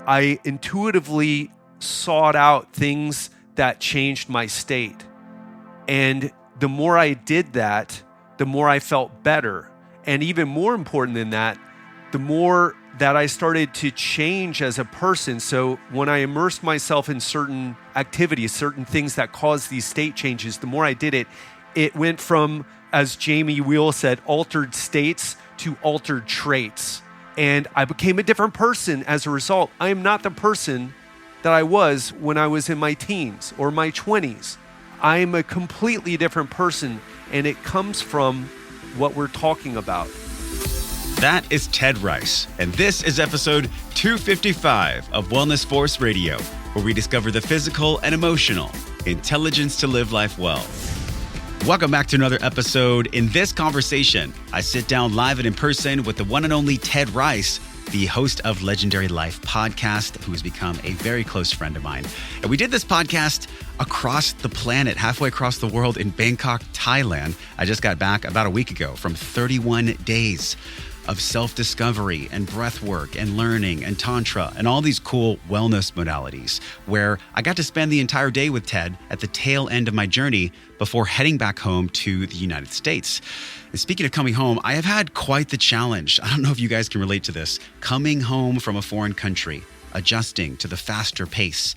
I intuitively sought out things that changed my state. And the more I did that, the more I felt better. And even more important than that, the more that I started to change as a person. So when I immersed myself in certain activities, certain things that caused these state changes, the more I did it, it went from, as Jamie Wheel said, altered states to altered traits. And I became a different person as a result. I am not the person that I was when I was in my teens or my 20s. I am a completely different person, and it comes from what we're talking about. That is Ted Ryce, and this is episode 255 of Wellness Force Radio, where we discover the physical and emotional intelligence to live life well. Welcome back to another episode. In this conversation, I sit down live and in person with the one and only Ted Ryce, the host of Legendary Life podcast, who has become a very close friend of mine. And we did this podcast across the planet, halfway across the world in Bangkok, Thailand. I just got back about a week ago from 31 days of self-discovery and breath work and learning and tantra and all these cool wellness modalities, where I got to spend the entire day with Ted at the tail end of my journey before heading back home to the United States. And speaking of coming home, I have had quite the challenge. I don't know if you guys can relate to this. Coming home from a foreign country, adjusting to the faster pace,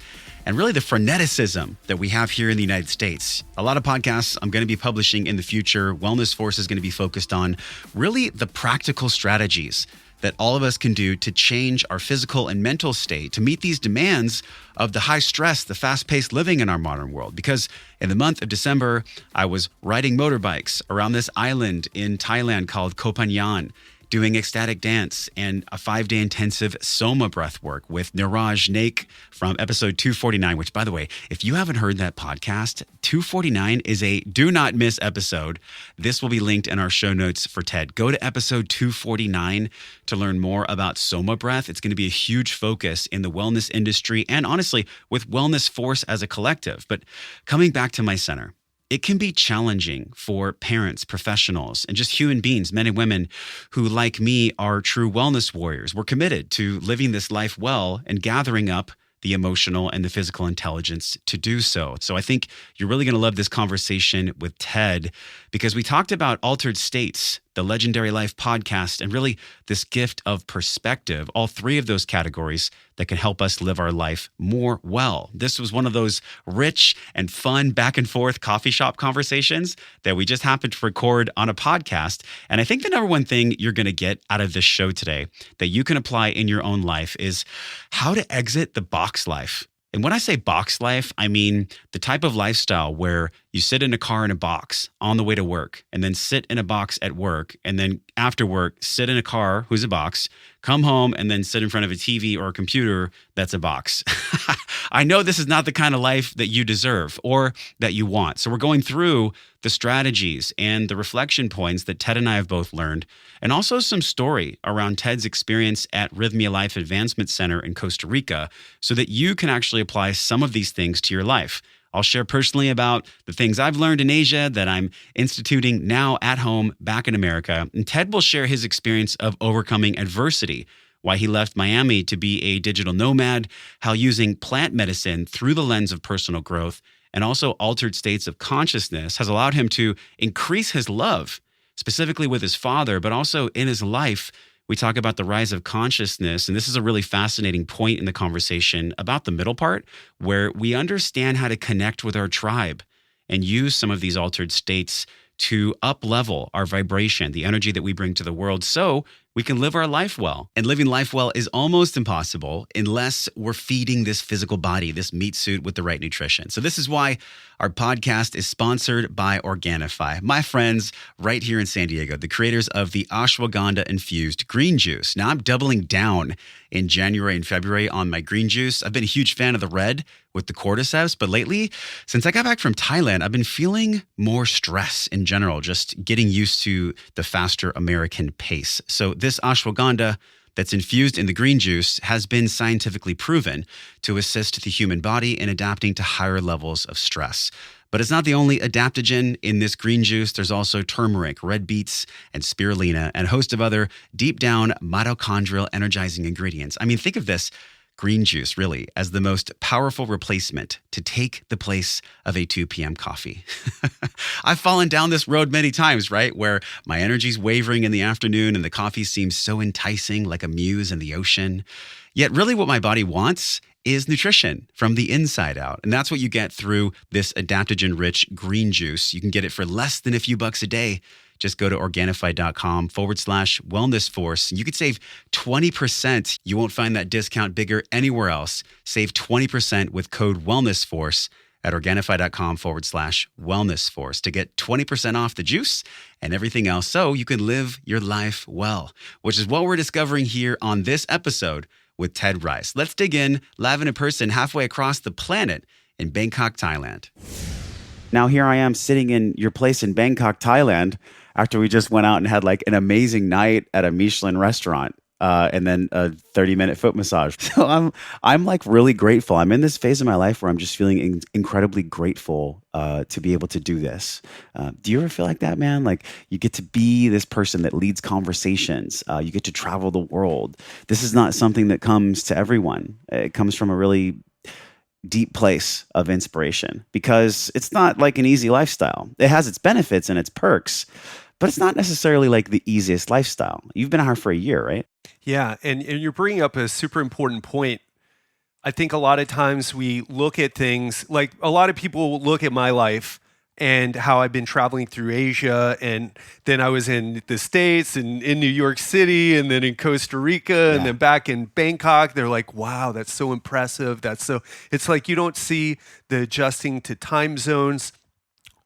and really the freneticism that we have here in the United States. A lot of podcasts I'm going to be publishing in the future. Wellness Force is going to be focused on really the practical strategies that all of us can do to change our physical and mental state to meet these demands of the high stress, the fast-paced living in our modern world. Because in the month of December, I was riding motorbikes around this island in Thailand called Koh Phangan, doing ecstatic dance and a 5-day intensive Soma breath work with Niraj Naik from episode 249, which, by the way, if you haven't heard that podcast, 249 is a do not miss episode. This will be linked in our show notes for TED. Go to episode 249 to learn more about Soma breath. It's going to be a huge focus in the wellness industry and honestly with Wellness Force as a collective. But coming back to my center, it can be challenging for parents, professionals, and just human beings, men and women who, like me, are true wellness warriors. We're committed to living this life well and gathering up the emotional and the physical intelligence to do so. So I think you're really going to love this conversation with Ted because we talked about altered states, the Legendary Life podcast, and really this gift of perspective, all three of those categories that can help us live our life more well. This was one of those rich and fun back and forth coffee shop conversations that we just happened to record on a podcast. And I think the number one thing you're going to get out of this show today that you can apply in your own life is how to exit the box life. And when I say box life, I mean the type of lifestyle where you sit in a car in a box on the way to work and then sit in a box at work and then after work, sit in a car who's a box, come home and then sit in front of a TV or a computer that's a box. I know this is not the kind of life that you deserve or that you want. So we're going through the strategies and the reflection points that Ted and I have both learned, and also some story around Ted's experience at Rhythmia Life Advancement Center in Costa Rica so that you can actually apply some of these things to your life. I'll share personally about the things I've learned in Asia that I'm instituting now at home back in America. And Ted will share his experience of overcoming adversity, why he left Miami to be a digital nomad, how using plant medicine through the lens of personal growth and also altered states of consciousness has allowed him to increase his love, specifically with his father, but also in his life. We talk about the rise of consciousness, and this is a really fascinating point in the conversation about the middle part, where we understand how to connect with our tribe and use some of these altered states to up-level our vibration, the energy that we bring to the world, so we can live our life well. And living life well is almost impossible unless we're feeding this physical body, this meat suit, with the right nutrition. So this is why our podcast is sponsored by Organifi, my friends right here in San Diego, the creators of the ashwagandha-infused green juice. Now, I'm doubling down in January and February on my green juice. I've been a huge fan of the red with the cordyceps, but lately, since I got back from Thailand, I've been feeling more stress in general, just getting used to the faster American pace. So this ashwagandha that's infused in the green juice has been scientifically proven to assist the human body in adapting to higher levels of stress. But it's not the only adaptogen in this green juice. There's also turmeric, red beets, and spirulina, and a host of other deep down mitochondrial energizing ingredients. I mean, think of this. green juice, really, as the most powerful replacement to take the place of a 2 p.m. coffee. I've fallen down this road many times, right? Where my energy's wavering in the afternoon and the coffee seems so enticing, like a muse in the ocean. Yet really what my body wants is nutrition from the inside out. And that's what you get through this adaptogen-rich green juice. You can get it for less than a few bucks a day. Just go to Organifi.com/wellnessforce. You could save 20%. You won't find that discount bigger anywhere else. Save 20% with code wellnessforce at Organifi.com/wellnessforce to get 20% off the juice and everything else so you can live your life well, which is what we're discovering here on this episode with Ted Ryce. Let's dig in live and in person halfway across the planet in Bangkok, Thailand. Now here I am sitting in your place in Bangkok, Thailand, after we just went out and had like an amazing night at a Michelin restaurant, and then a 30-minute foot massage. So I'm like really grateful. I'm in this phase of my life where I'm just feeling incredibly grateful to be able to do this. Do you ever feel like that, man? Like you get to be this person that leads conversations. You get to travel the world. This is not something that comes to everyone. It comes from a really deep place of inspiration because it's not like an easy lifestyle. It has its benefits and its perks, but it's not necessarily like the easiest lifestyle. You've been out here for a year, right? Yeah, and you're bringing up a super important point. I think a lot of times we look at things, like a lot of people look at my life and how I've been traveling through Asia, and then I was in the States and in New York City and then in Costa Rica and then back in Bangkok. They're like, wow, that's so impressive. It's like you don't see the adjusting to time zones,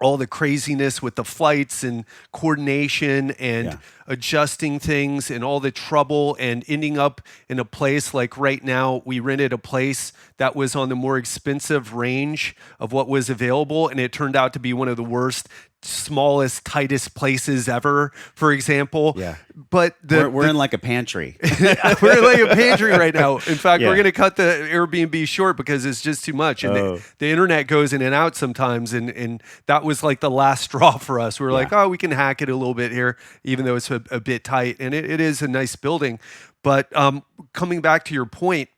all the craziness with the flights and coordination and adjusting things and all the trouble and ending up in a place like right now, we rented a place that was on the more expensive range of what was available. And it turned out to be one of the worst, smallest, tightest places ever, for example. Yeah. But we're in like a pantry. We're in like a pantry right now. In fact, we're going to cut the Airbnb short because it's just too much. And the internet goes in and out sometimes. And that was like the last straw for us. We were like, oh, we can hack it a little bit here, even though it's a bit tight. And it is a nice building. But coming back to your point,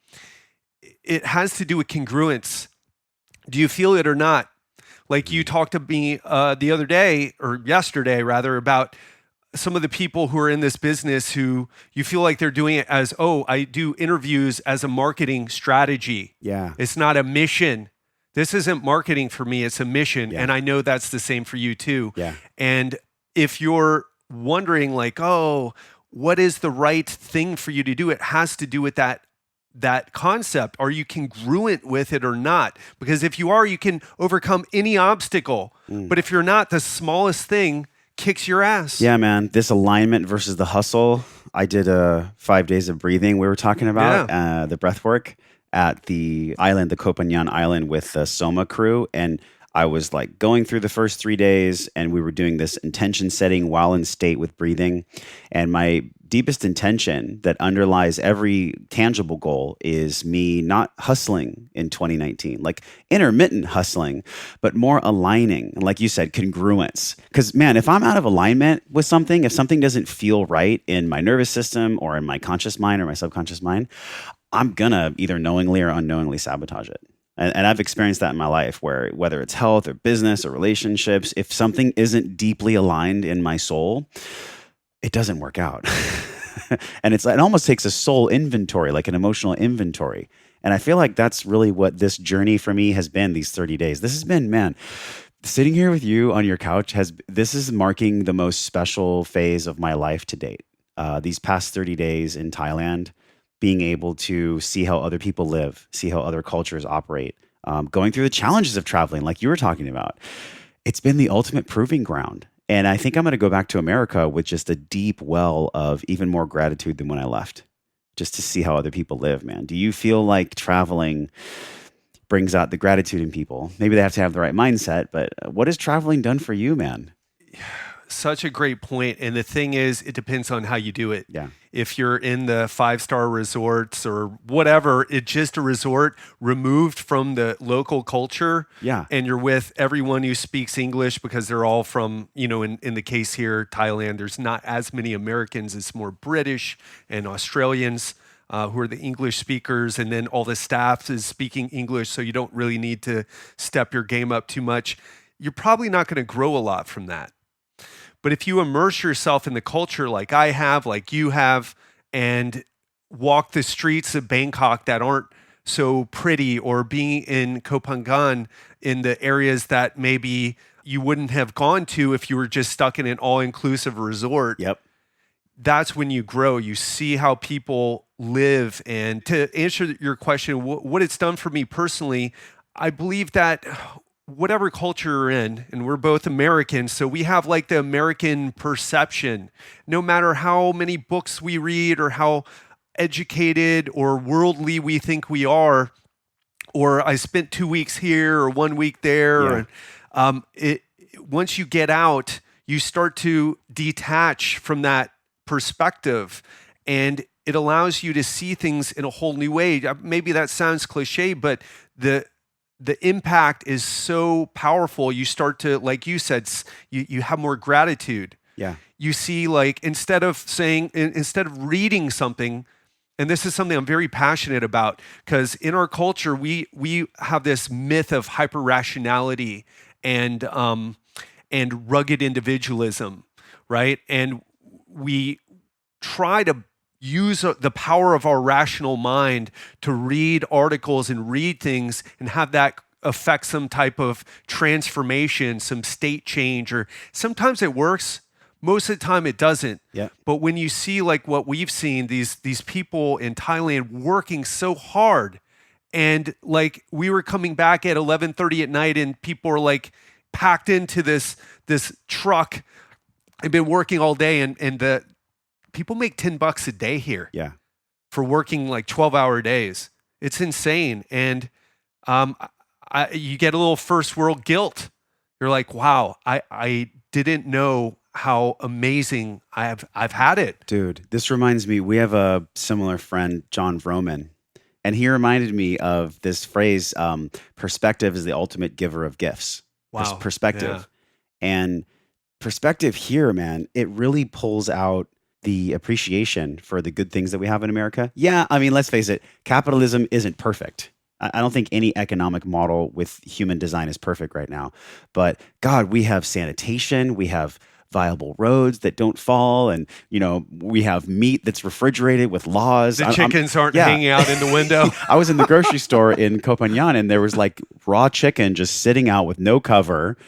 it has to do with congruence. Do you feel it or not? Like you talked to me the other day, or yesterday rather, about some of the people who are in this business who you feel like they're doing it as, I do interviews as a marketing strategy. Yeah. It's not a mission. This isn't marketing for me, it's a mission. Yeah. And I know that's the same for you too. Yeah. And if you're wondering like, what is the right thing for you to do? It has to do with that concept. Are you congruent with it or not? Because if you are, you can overcome any obstacle. But if you're not, the smallest thing kicks your ass. Yeah, man. This alignment versus the hustle. I did 5 days of breathing we were talking about, the breathwork at the island, the Koh Phangan Island with the Soma crew. And I was like going through the first 3 days and we were doing this intention setting while in state with breathing. And my deepest intention that underlies every tangible goal is me not hustling in 2019, like intermittent hustling, but more aligning. And like you said, congruence. Because man, if I'm out of alignment with something, if something doesn't feel right in my nervous system or in my conscious mind or my subconscious mind, I'm gonna either knowingly or unknowingly sabotage it. And I've experienced that in my life where whether it's health or business or relationships, if something isn't deeply aligned in my soul, it doesn't work out. And it almost takes a soul inventory, like an emotional inventory. And I feel like that's really what this journey for me has been these 30 days. This has been, man, sitting here with you on your couch, this is marking the most special phase of my life to date. These past 30 days in Thailand, being able to see how other people live, see how other cultures operate, going through the challenges of traveling like you were talking about. It's been the ultimate proving ground. And I think I'm going to go back to America with just a deep well of even more gratitude than when I left, just to see how other people live, man. Do you feel like traveling brings out the gratitude in people? Maybe they have to have the right mindset, but what has traveling done for you, man? Such a great point. And the thing is, it depends on how you do it. Yeah. If you're in the 5-star resorts or whatever, it's just a resort removed from the local culture. Yeah. And you're with everyone who speaks English because they're all from, in the case here, Thailand, there's not as many Americans. It's more British and Australians. who are the English speakers, and then all the staff is speaking English, so you don't really need to step your game up too much. You're probably not going to grow a lot from that. But if you immerse yourself in the culture like I have, like you have, and walk the streets of Bangkok that aren't so pretty, or being in Koh Phangan in the areas that maybe you wouldn't have gone to if you were just stuck in an all-inclusive resort. Yep. That's when you grow. You see how people live. And to answer your question, what it's done for me personally, I believe that whatever culture you're in, and we're both Americans, so we have like the American perception. No matter how many books we read or how educated or worldly we think we are, or I spent 2 weeks here or 1 week there, once you get out, you start to detach from that perspective, and it allows you to see things in a whole new way. Maybe that sounds cliche, but the impact is so powerful. You start to, like you said, you have more gratitude. Yeah. You see, like, instead of reading something, and this is something I'm very passionate about, because in our culture, we have this myth of hyper-rationality and rugged individualism, right? And we try to use the power of our rational mind to read articles and read things and have that affect some type of transformation, some state change, or sometimes it works. Most of the time it doesn't. Yeah. But when you see like what we've seen, these people in Thailand working so hard, and like we were coming back at 11:30 at night and people are like packed into this truck and been working all day, and the people make $10 a day here. Yeah. For working like 12-hour days. It's insane. And you get a little first world guilt. You're like, wow, I didn't know how amazing I've had it. Dude, this reminds me, we have a similar friend, John Vroman, and he reminded me of this phrase, perspective is the ultimate giver of gifts. Wow. Perspective. Yeah. And perspective here, man, it really pulls out the appreciation for the good things that we have in America. Yeah, I mean, let's face it, capitalism isn't perfect. I don't think any economic model with human design is perfect right now. But God, we have sanitation, we have viable roads that don't fall, and we have meat that's refrigerated with laws. The chickens aren't hanging out in the window. I was in the grocery store in Koh Phangan, and there was like raw chicken just sitting out with no cover.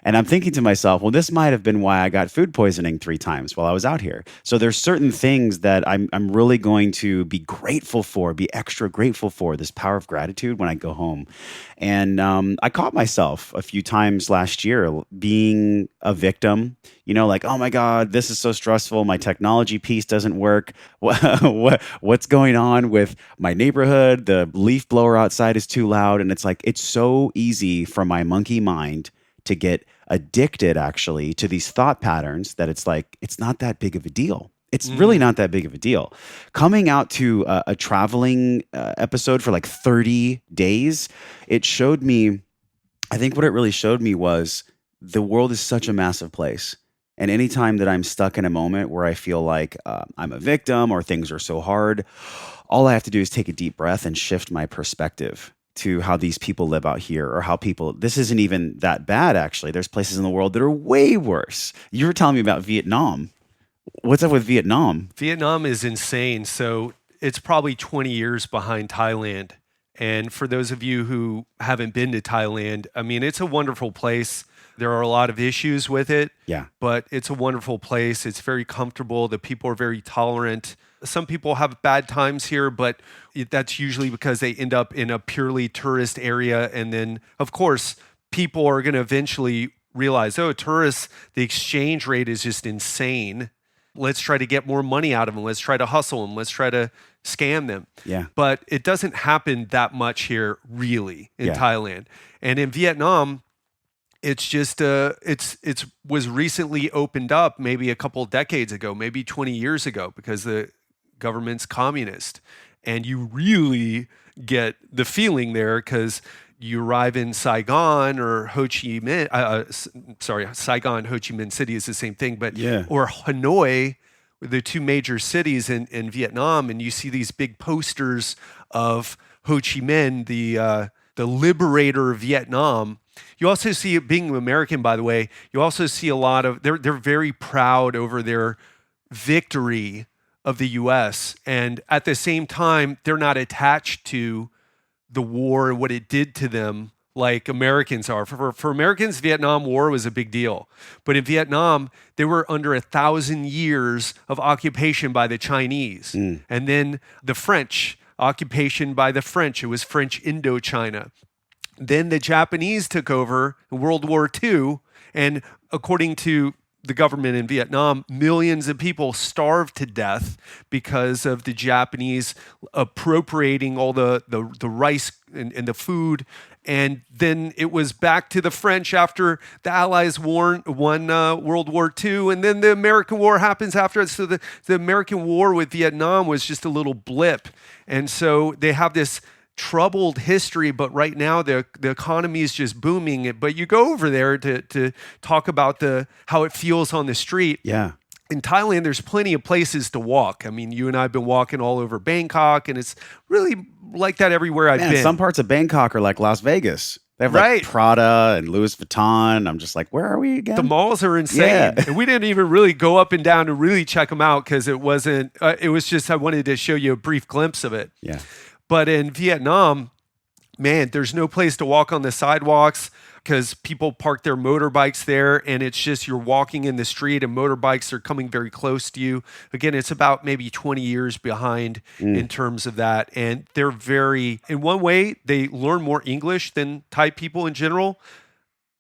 And I'm thinking to myself, well, this might have been why I got food poisoning 3 times while I was out here. So there's certain things that I'm really going to be grateful for, be extra grateful for, this power of gratitude when I go home. And I caught myself a few times last year being a victim, like, oh my God, this is so stressful. My technology piece doesn't work. What's going on with my neighborhood? The leaf blower outside is too loud. And it's like, it's so easy for my monkey mind to get addicted actually to these thought patterns that it's like, it's not that big of a deal. It's really not that big of a deal. Coming out to a traveling episode for like 30 days, it showed me, I think what it really showed me was the world is such a massive place. And anytime that I'm stuck in a moment where I feel like I'm a victim or things are so hard, all I have to do is take a deep breath and shift my perspective to how these people live out here, or how this isn't even that bad, actually. There's places in the world that are way worse. You were telling me about Vietnam. What's up with Vietnam? Vietnam is insane. So it's probably 20 years behind Thailand. And for those of you who haven't been to Thailand, I mean, it's a wonderful place. There are a lot of issues with it, but it's a wonderful place. It's very comfortable. The people are very tolerant. Some people have bad times here, but that's usually because they end up in a purely tourist area. And then, of course, people are going to eventually realize, oh, tourists, the exchange rate is just insane. Let's try to get more money out of them. Let's try to hustle them. Let's try to scam them. Yeah. But it doesn't happen that much here, really, in Thailand. And in Vietnam, it's just it was recently opened up maybe a couple of decades ago, maybe 20 years ago, because the government's communist. And you really get the feeling there because you arrive in Saigon or Ho Chi Minh, Saigon, Ho Chi Minh City is the same thing, but or Hanoi, the two major cities in Vietnam, and you see these big posters of Ho Chi Minh, the liberator of Vietnam. You also see, being American, by the way, you also see a lot of, they're very proud over their victory of the U.S. And at the same time, they're not attached to the war and what it did to them like Americans are. For Americans, Vietnam War was a big deal. But in Vietnam, they were under 1,000 years of occupation by the Chinese. And then the French, occupation by the French. It was French Indochina. Then the Japanese took over in World War II. And according to the government in Vietnam, millions of people starved to death because of the Japanese appropriating all the rice and the food. And then it was back to the French after the Allies won World War II. And then the American War happens after it. So the American War with Vietnam was just a little blip. And so they have this troubled history, but right now the economy is just booming. But you go over there to talk about how it feels on the street. Yeah. In Thailand, there's plenty of places to walk. I mean, you and I have been walking all over Bangkok, and it's really like that everywhere I've been. Some parts of Bangkok are like Las Vegas. They have like Prada and Louis Vuitton. I'm just like, where are we again? The malls are insane. Yeah. And we didn't even really go up and down to really check them out because it wasn't, it was just, I wanted to show you a brief glimpse of it. Yeah. But in Vietnam, man, there's no place to walk on the sidewalks because people park their motorbikes there, and it's just you're walking in the street and motorbikes are coming very close to you. Again, it's about maybe 20 years behind in terms of that. And they're very, in one way, they learn more English than Thai people in general.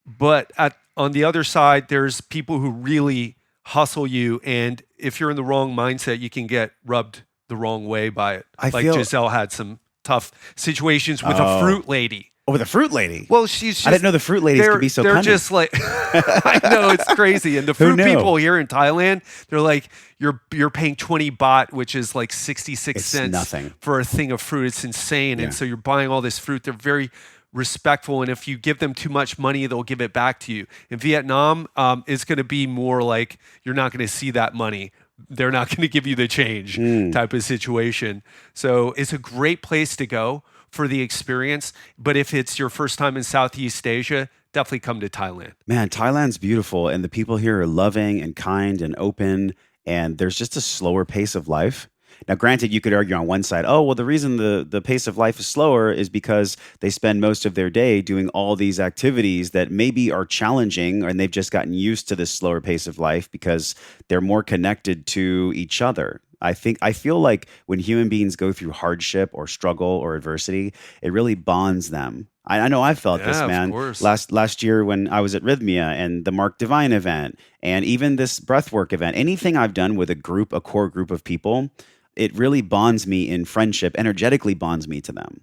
But on the other side, there's people who really hustle you. And if you're in the wrong mindset, you can get rubbed the wrong way by it. Giselle had some tough situations with a fruit lady. Oh, with a fruit lady? Well, she's just... I didn't know the fruit ladies could be so cunning. They're just like... I know, it's crazy. And the fruit people here in Thailand, they're like, you're paying 20 baht, which is like 66 cents nothing. For a thing of fruit. It's insane. Yeah. And so you're buying all this fruit. They're very respectful. And if you give them too much money, they'll give it back to you. In Vietnam, it's going to be more like you're not going to see that money. They're not going to give you the change type of situation. So it's a great place to go for the experience. But if it's your first time in Southeast Asia, definitely come to Thailand. Man, Thailand's beautiful. And the people here are loving and kind and open. And there's just a slower pace of life. Now, granted, you could argue on one side, oh, well, the reason the pace of life is slower is because they spend most of their day doing all these activities that maybe are challenging, and they've just gotten used to this slower pace of life because they're more connected to each other. I feel like when human beings go through hardship or struggle or adversity, it really bonds them. I know I felt this, man. Last year when I was at Rhythmia and the Mark Divine event, and even this breathwork event, anything I've done with a core group of people, it really bonds me in friendship, energetically bonds me to them.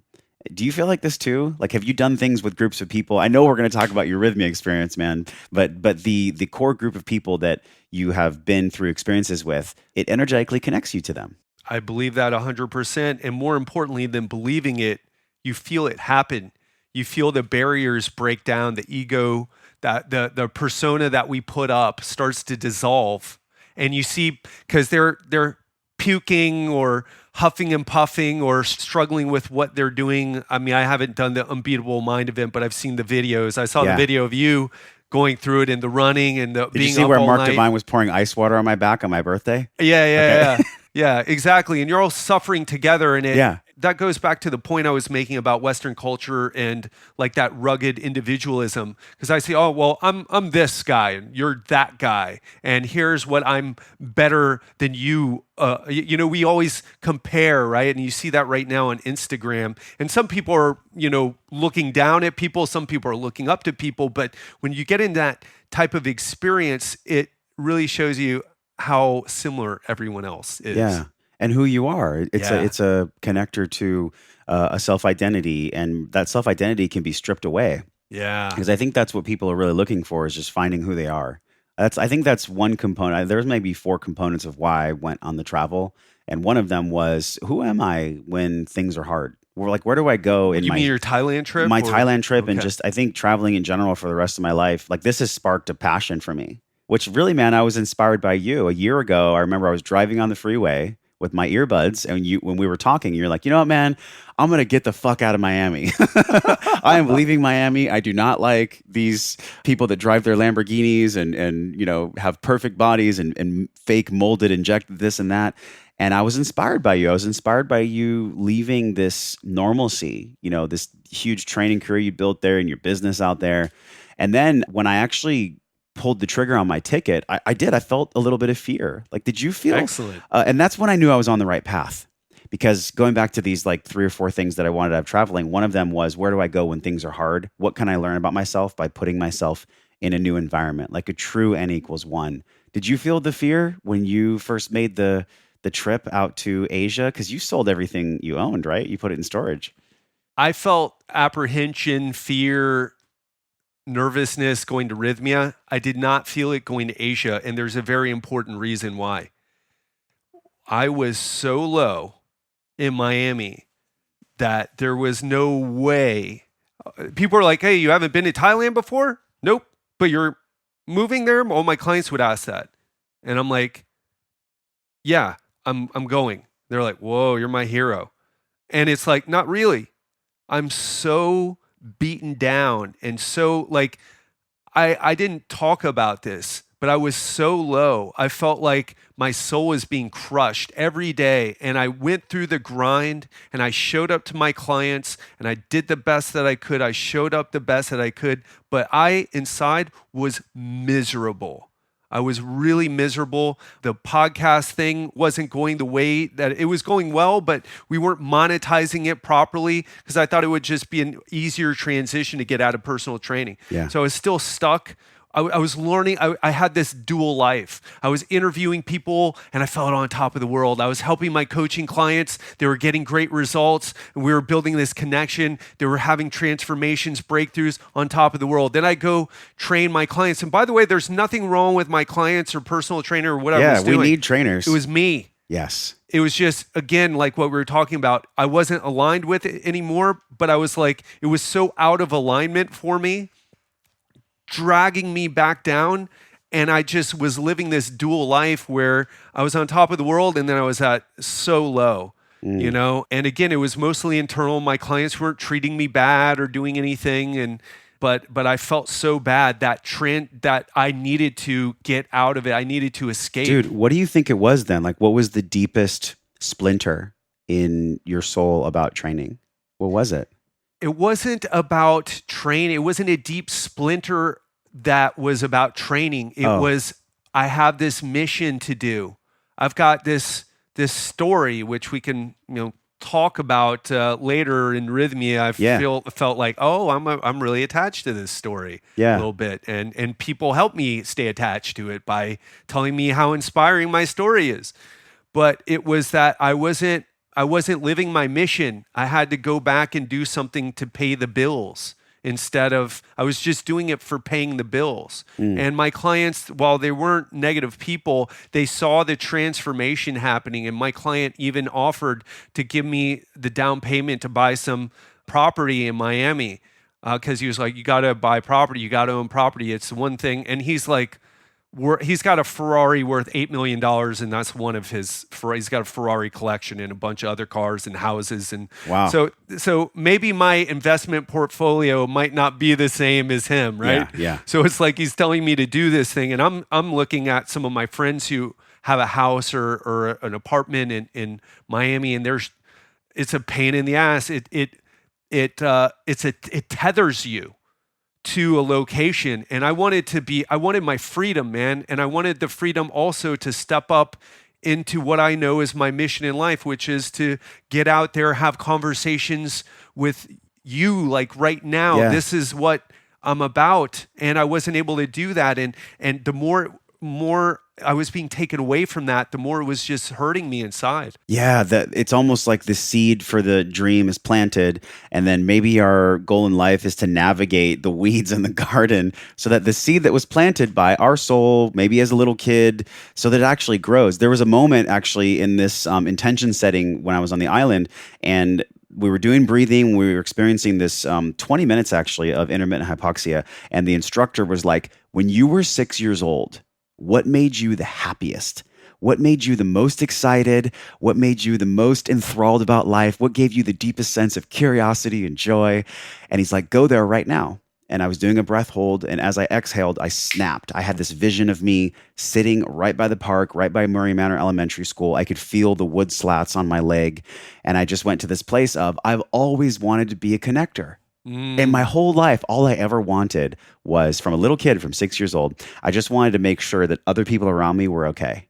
Do you feel like this too? Like, have you done things with groups of people? I know we're going to talk about your Rhythmia experience, man, but the core group of people that you have been through experiences with, it energetically connects you to them. I believe that 100%. And more importantly than believing it, you feel it happen. You feel the barriers break down, the ego, that the persona that we put up starts to dissolve. And you see, because they're puking or huffing and puffing or struggling with what they're doing. I mean, I haven't done the Unbeatable Mind event, but I've seen the videos. I saw the video of you going through it and the running and the being up all night. Did you see where Mark Divine was pouring ice water on my back on my birthday? Yeah. Yeah, exactly. And you're all suffering together. And that goes back to the point I was making about Western culture and like that rugged individualism. Because I say, oh, well, I'm this guy and you're that guy. And here's what I'm better than you. We always compare, right? And you see that right now on Instagram. And some people are, looking down at people. Some people are looking up to people. But when you get in that type of experience, it really shows you how similar everyone else is. Yeah. And who you are. It's a connector to a self-identity, and that self-identity can be stripped away. Yeah. Because I think that's what people are really looking for, is just finding who they are. I think that's one component. There's maybe 4 components of why I went on the travel. And one of them was, who am I when things are hard? Where do I go? You mean your Thailand trip? My Thailand trip, and just I think traveling in general for the rest of my life. Like, this has sparked a passion for me. Which really, man, I was inspired by you. A year ago, I remember I was driving on the freeway with my earbuds, and when we were talking, you're like, you know what, man, I'm gonna get the fuck out of Miami. I am leaving Miami. I do not like these people that drive their Lamborghinis and have perfect bodies and fake molded, injected this and that. And I was inspired by you. I was inspired by you leaving this normalcy, this huge training career you built there and your business out there. And then when I actually pulled the trigger on my ticket, I felt a little bit of fear. Like, did you feel? Excellent. And that's when I knew I was on the right path. Because going back to these like 3 or 4 things that I wanted out of traveling, one of them was, where do I go when things are hard? What can I learn about myself by putting myself in a new environment? Like a true N=1. Did you feel the fear when you first made the trip out to Asia? Because you sold everything you owned, right? You put it in storage. I felt apprehension, fear, nervousness going to Rhythmia. I did not feel it going to Asia, and there's a very important reason why. I was so low in Miami that there was no way. People are like, hey, you haven't been to Thailand before? Nope. But you're moving there? All my clients would ask that. And I'm like, yeah, I'm going. They're like, whoa, you're my hero. And it's like, not really. I'm so beaten down and so like, I didn't talk about this, but I was so low. I felt like my soul was being crushed every day. And I went through the grind and I showed up to my clients and I did the best that I could. I showed up the best that I could, but I inside was miserable. I was really miserable. The podcast thing wasn't going the way that it was going well, but we weren't monetizing it properly because I thought it would just be an easier transition to get out of personal training. Yeah. So I was still stuck. I was learning. I had this dual life. I was interviewing people and I felt on top of the world. I was helping my coaching clients. They were getting great results and we were building this connection. They were having transformations, breakthroughs on top of the world. Then I go train my clients. And by the way, there's nothing wrong with my clients or personal trainer or what I was doing. Yeah, we need trainers. It was me. Yes. It was just, again, like what we were talking about. I wasn't aligned with it anymore, but I was like, it was so out of alignment for me, dragging me back down. And I just was living this dual life where I was on top of the world and then I was at so low, And again, it was mostly internal. My clients weren't treating me bad or doing anything. But I felt so bad that I needed to get out of it. I needed to escape. Dude, what do you think it was then? Like, what was the deepest splinter in your soul about training? What was it? It wasn't about training. It wasn't a deep splinter that was about training. It was, I have this mission to do. I've got this story, which we can, talk about later in Rhythmia. I felt like, I'm really attached to this story a little bit. And people help me stay attached to it by telling me how inspiring my story is. But it was that I wasn't living my mission. I had to go back and do something to pay the bills instead of, I was just doing it for paying the bills. And my clients, while they weren't negative people, they saw the transformation happening. And my client even offered to give me the down payment to buy some property in Miami because he was like, you got to buy property. You got to own property. It's one thing. And he's like, he's got a Ferrari worth $8 million, and that's one of his. He's got a Ferrari collection and a bunch of other cars and houses, and wow. So maybe my investment portfolio might not be the same as him, right? Yeah. So it's like he's telling me to do this thing, and I'm looking at some of my friends who have a house or an apartment in Miami, and it's a pain in the ass. It tethers you to a location. And I wanted my freedom, man. And I wanted the freedom also to step up into what I know is my mission in life, which is to get out there, have conversations with you like right now. Yeah. This is what I'm about. And I wasn't able to do that. And the more I was being taken away from that, the more it was just hurting me inside. Yeah, it's almost like the seed for the dream is planted, and then maybe our goal in life is to navigate the weeds in the garden so that the seed that was planted by our soul, maybe as a little kid, so that it actually grows. There was a moment actually in this intention setting when I was on the island, and we were doing breathing. We were experiencing this 20 minutes actually of intermittent hypoxia, and the instructor was like, when you were 6 years old, what made you the happiest? What made you the most excited? What made you the most enthralled about life? What gave you the deepest sense of curiosity and joy? And he's like, go there right now. And I was doing a breath hold. And as I exhaled, I snapped. I had this vision of me sitting right by the park, right by Murray Manor Elementary School. I could feel the wood slats on my leg. And I just went to this place of, I've always wanted to be a connector. In my whole life, all I ever wanted was, from a little kid, from 6 years old, I just wanted to make sure that other people around me were okay.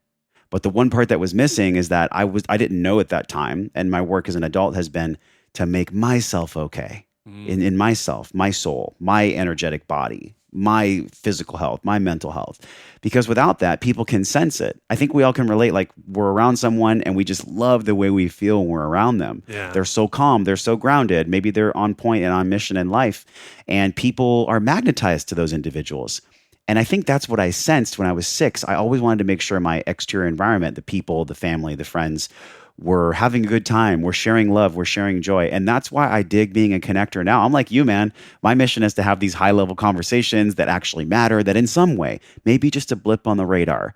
But the one part that was missing is that I didn't know at that time, and my work as an adult has been to make myself okay in myself, my soul, my energetic body, my physical health, my mental health. Because without that, people can sense it. I think we all can relate. Like, we're around someone and we just love the way we feel when we're around them. Yeah. They're so calm. They're so grounded. Maybe they're on point and on mission in life. And people are magnetized to those individuals. And I think that's what I sensed when I was 6. I always wanted to make sure my exterior environment, the people, the family, the friends, were having a good time. We're sharing love. We're sharing joy. And that's why I dig being a connector now. I'm like you, man. My mission is to have these high-level conversations that actually matter, that in some way, maybe just a blip on the radar,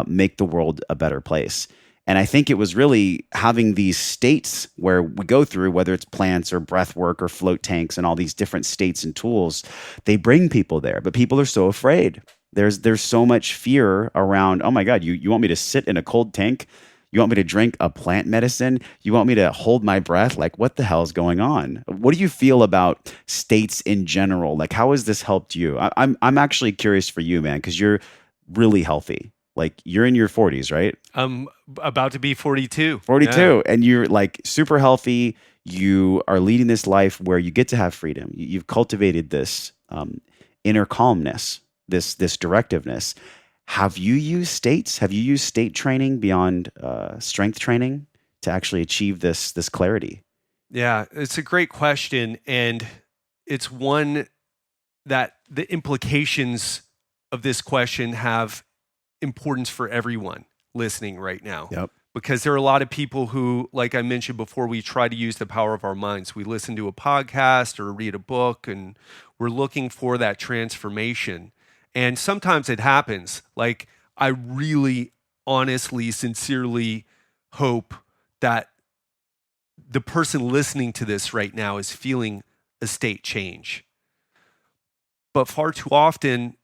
make the world a better place. And I think it was really having these states where we go through, whether it's plants or breath work or float tanks and all these different states and tools, they bring people there. But people are so afraid. There's so much fear around, oh my God, you want me to sit in a cold tank? You want me to drink a plant medicine? You want me to hold my breath? Like, what the hell is going on? What do you feel about states in general? Like, how has this helped you? I'm actually curious for you, man, because you're really healthy. Like, you're in your 40s, right? I'm about to be 42. 42. Yeah. And you're like super healthy. You are leading this life where you get to have freedom. You've cultivated this inner calmness, this directiveness. Have you used states? Have you used state training beyond strength training to actually achieve this clarity? Yeah, it's a great question. And it's one that the implications of this question have importance for everyone listening right now. Yep. Because there are a lot of people who, like I mentioned before, we try to use the power of our minds. We listen to a podcast or read a book, and we're looking for that transformation. And sometimes it happens. Like, I really, honestly, sincerely hope that the person listening to this right now is feeling a state change. But far too often,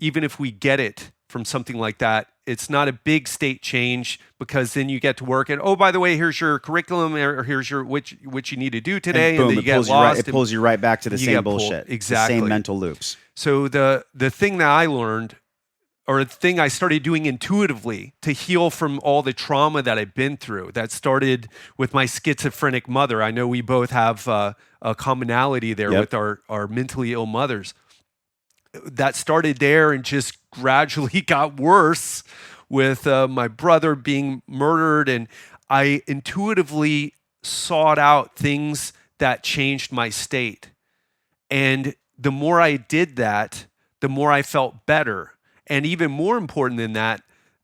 even if we get it from something like that, it's not a big state change, because then you get to work and, oh, by the way, here's your curriculum, or here's your which you need to do today, and boom, then you get lost. It pulls you right back to the same bullshit. Exactly. The same mental loops. So the thing that I learned, or the thing I started doing intuitively to heal from all the trauma that I've been through, that started with my schizophrenic mother. I know we both have a commonality there with our mentally ill mothers. That started there and just gradually got worse with my brother being murdered. And I intuitively sought out things that changed my state. And the more I did that, the more I felt better. And even more important than that,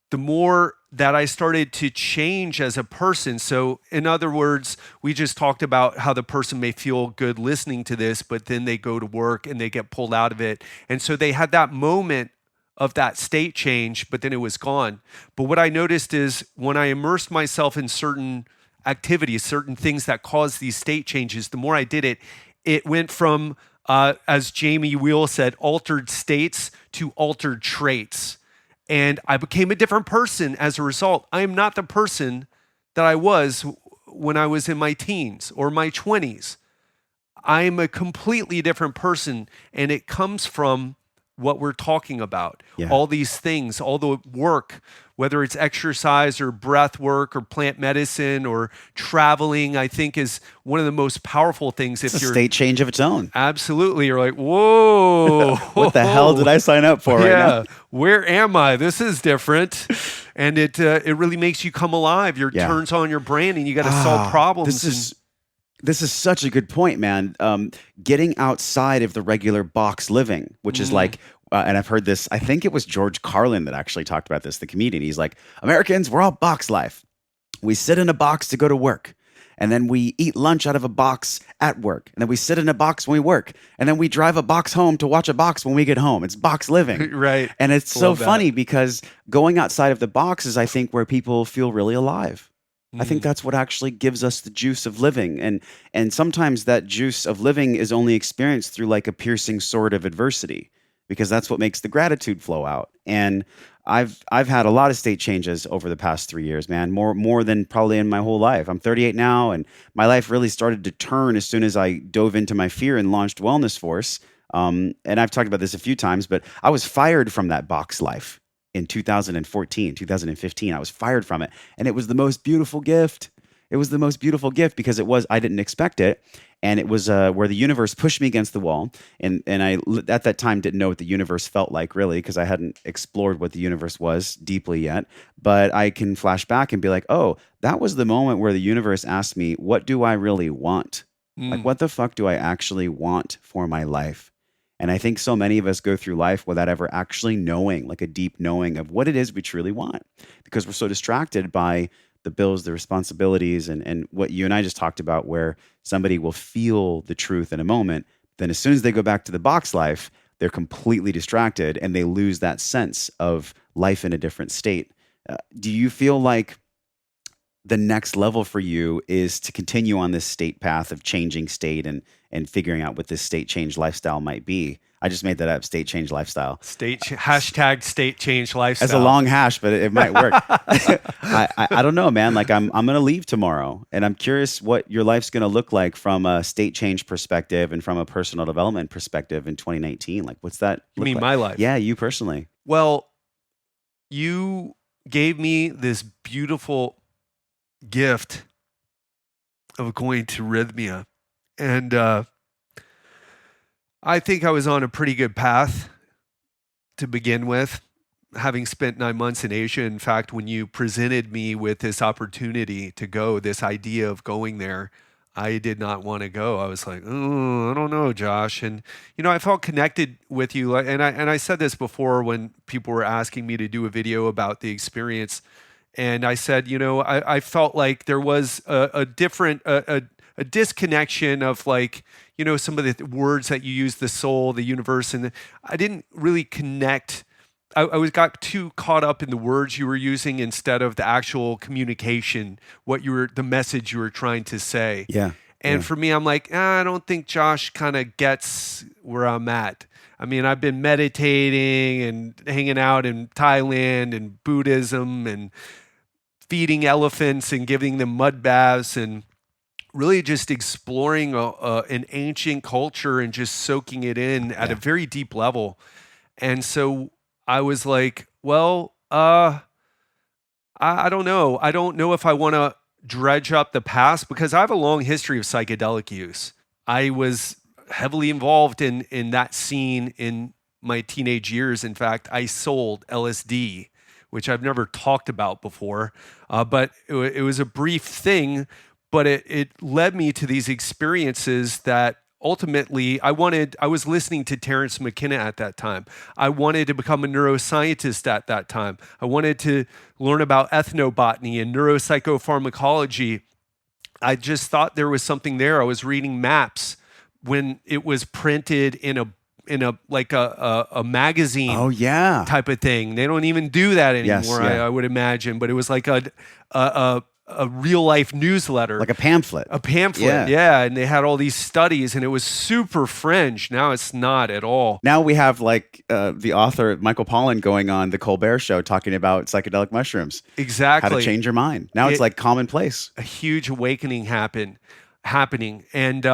the more that I started to change as a person. So in other words, we just talked about how the person may feel good listening to this, but then they go to work and they get pulled out of it. And so they had that moment of that state change, but then it was gone. But what I noticed is when I immersed myself in certain activities, certain things that cause these state changes, the more I did it, it went from, as Jamie Wheel said, altered states to altered traits. And I became a different person as a result. I am not the person that I was when I was in my teens or my 20s. I am a completely different person, and it comes from what we're talking about. Yeah. All these things, all the work, whether it's exercise or breath work or plant medicine or traveling, I think is one of the most powerful things. It's a state change of its own. Absolutely. You're like, whoa. What the hell did I sign up for right now? Where am I? This is different. And it really makes you come alive. Your turns on your brain, and you got to solve problems. This is such a good point, man. Getting outside of the regular box living, which is like, and I've heard this, I think it was George Carlin that actually talked about this, the comedian. He's like, Americans, we're all box life. We sit in a box to go to work. And then we eat lunch out of a box at work. And then we sit in a box when we work. And then we drive a box home to watch a box when we get home. It's box living. Right. And it's so funny because going outside of the box is, I think, where people feel really alive. I think that's what actually gives us the juice of living. And sometimes that juice of living is only experienced through like a piercing sword of adversity, because that's what makes the gratitude flow out. And I've had a lot of state changes over the past 3 years, man, more than probably in my whole life. I'm 38 now, and my life really started to turn as soon as I dove into my fear and launched Wellness Force. And I've talked about this a few times, but I was fired from that box life. In 2014, 2015, I was fired from it. And it was the most beautiful gift. It was the most beautiful gift because I didn't expect it. And it was where the universe pushed me against the wall. And I, at that time, didn't know what the universe felt like, really, because I hadn't explored what the universe was deeply yet. But I can flash back and be like, oh, that was the moment where the universe asked me, what do I really want? Like, what the fuck do I actually want for my life? And I think so many of us go through life without ever actually knowing, like a deep knowing of what it is we truly want, because we're so distracted by the bills, the responsibilities, and what you and I just talked about, where somebody will feel the truth in a moment. Then as soon as they go back to the box life, they're completely distracted and they lose that sense of life in a different state. Do you feel like the next level for you is to continue on this state path of changing state and figuring out what this state change lifestyle might be? I just made that up, state change lifestyle. Hashtag state change lifestyle. It's a long hash, but it might work. I don't know, man. Like I'm going to leave tomorrow, and I'm curious what your life's going to look like from a state change perspective and from a personal development perspective in 2019. Like, what's that You look mean like? my life? Yeah, you personally. Well, you gave me this beautiful gift of going to Rhythmia. And I think I was on a pretty good path to begin with, having spent 9 months in Asia. In fact, when you presented me with this opportunity to go, this idea of going there, I did not want to go. I was like, oh, I don't know, Josh. And, I felt connected with you. And I said this before when people were asking me to do a video about the experience. And I said, I felt like there was a different, a disconnection of like, some of the words that you use, the soul, the universe, and I didn't really connect. I got too caught up in the words you were using instead of the actual communication, the message you were trying to say. Yeah. And for me, I'm like, I don't think Josh kind of gets where I'm at. I mean, I've been meditating and hanging out in Thailand and Buddhism and feeding elephants and giving them mud baths and really just exploring an ancient culture and just soaking it in at a very deep level. And so I was like, well, I don't know. I don't know if I want to dredge up the past, because I have a long history of psychedelic use. I was heavily involved in that scene in my teenage years. In fact, I sold LSD, which I've never talked about before, but it was a brief thing, but it led me to these experiences that ultimately I was listening to Terence McKenna at that time. I wanted to become a neuroscientist at that time. I wanted to learn about ethnobotany and neuropsychopharmacology. I just thought there was something there. I was reading maps when it was printed in a magazine type of thing. They don't even do that anymore, I would imagine. But it was like a real life newsletter. Like a pamphlet. Yeah. And they had all these studies and it was super fringe. Now it's not at all. Now we have like the author, Michael Pollan, going on the Colbert Show talking about psychedelic mushrooms. Exactly. How to change your mind. Now it's like commonplace. A huge awakening happening. And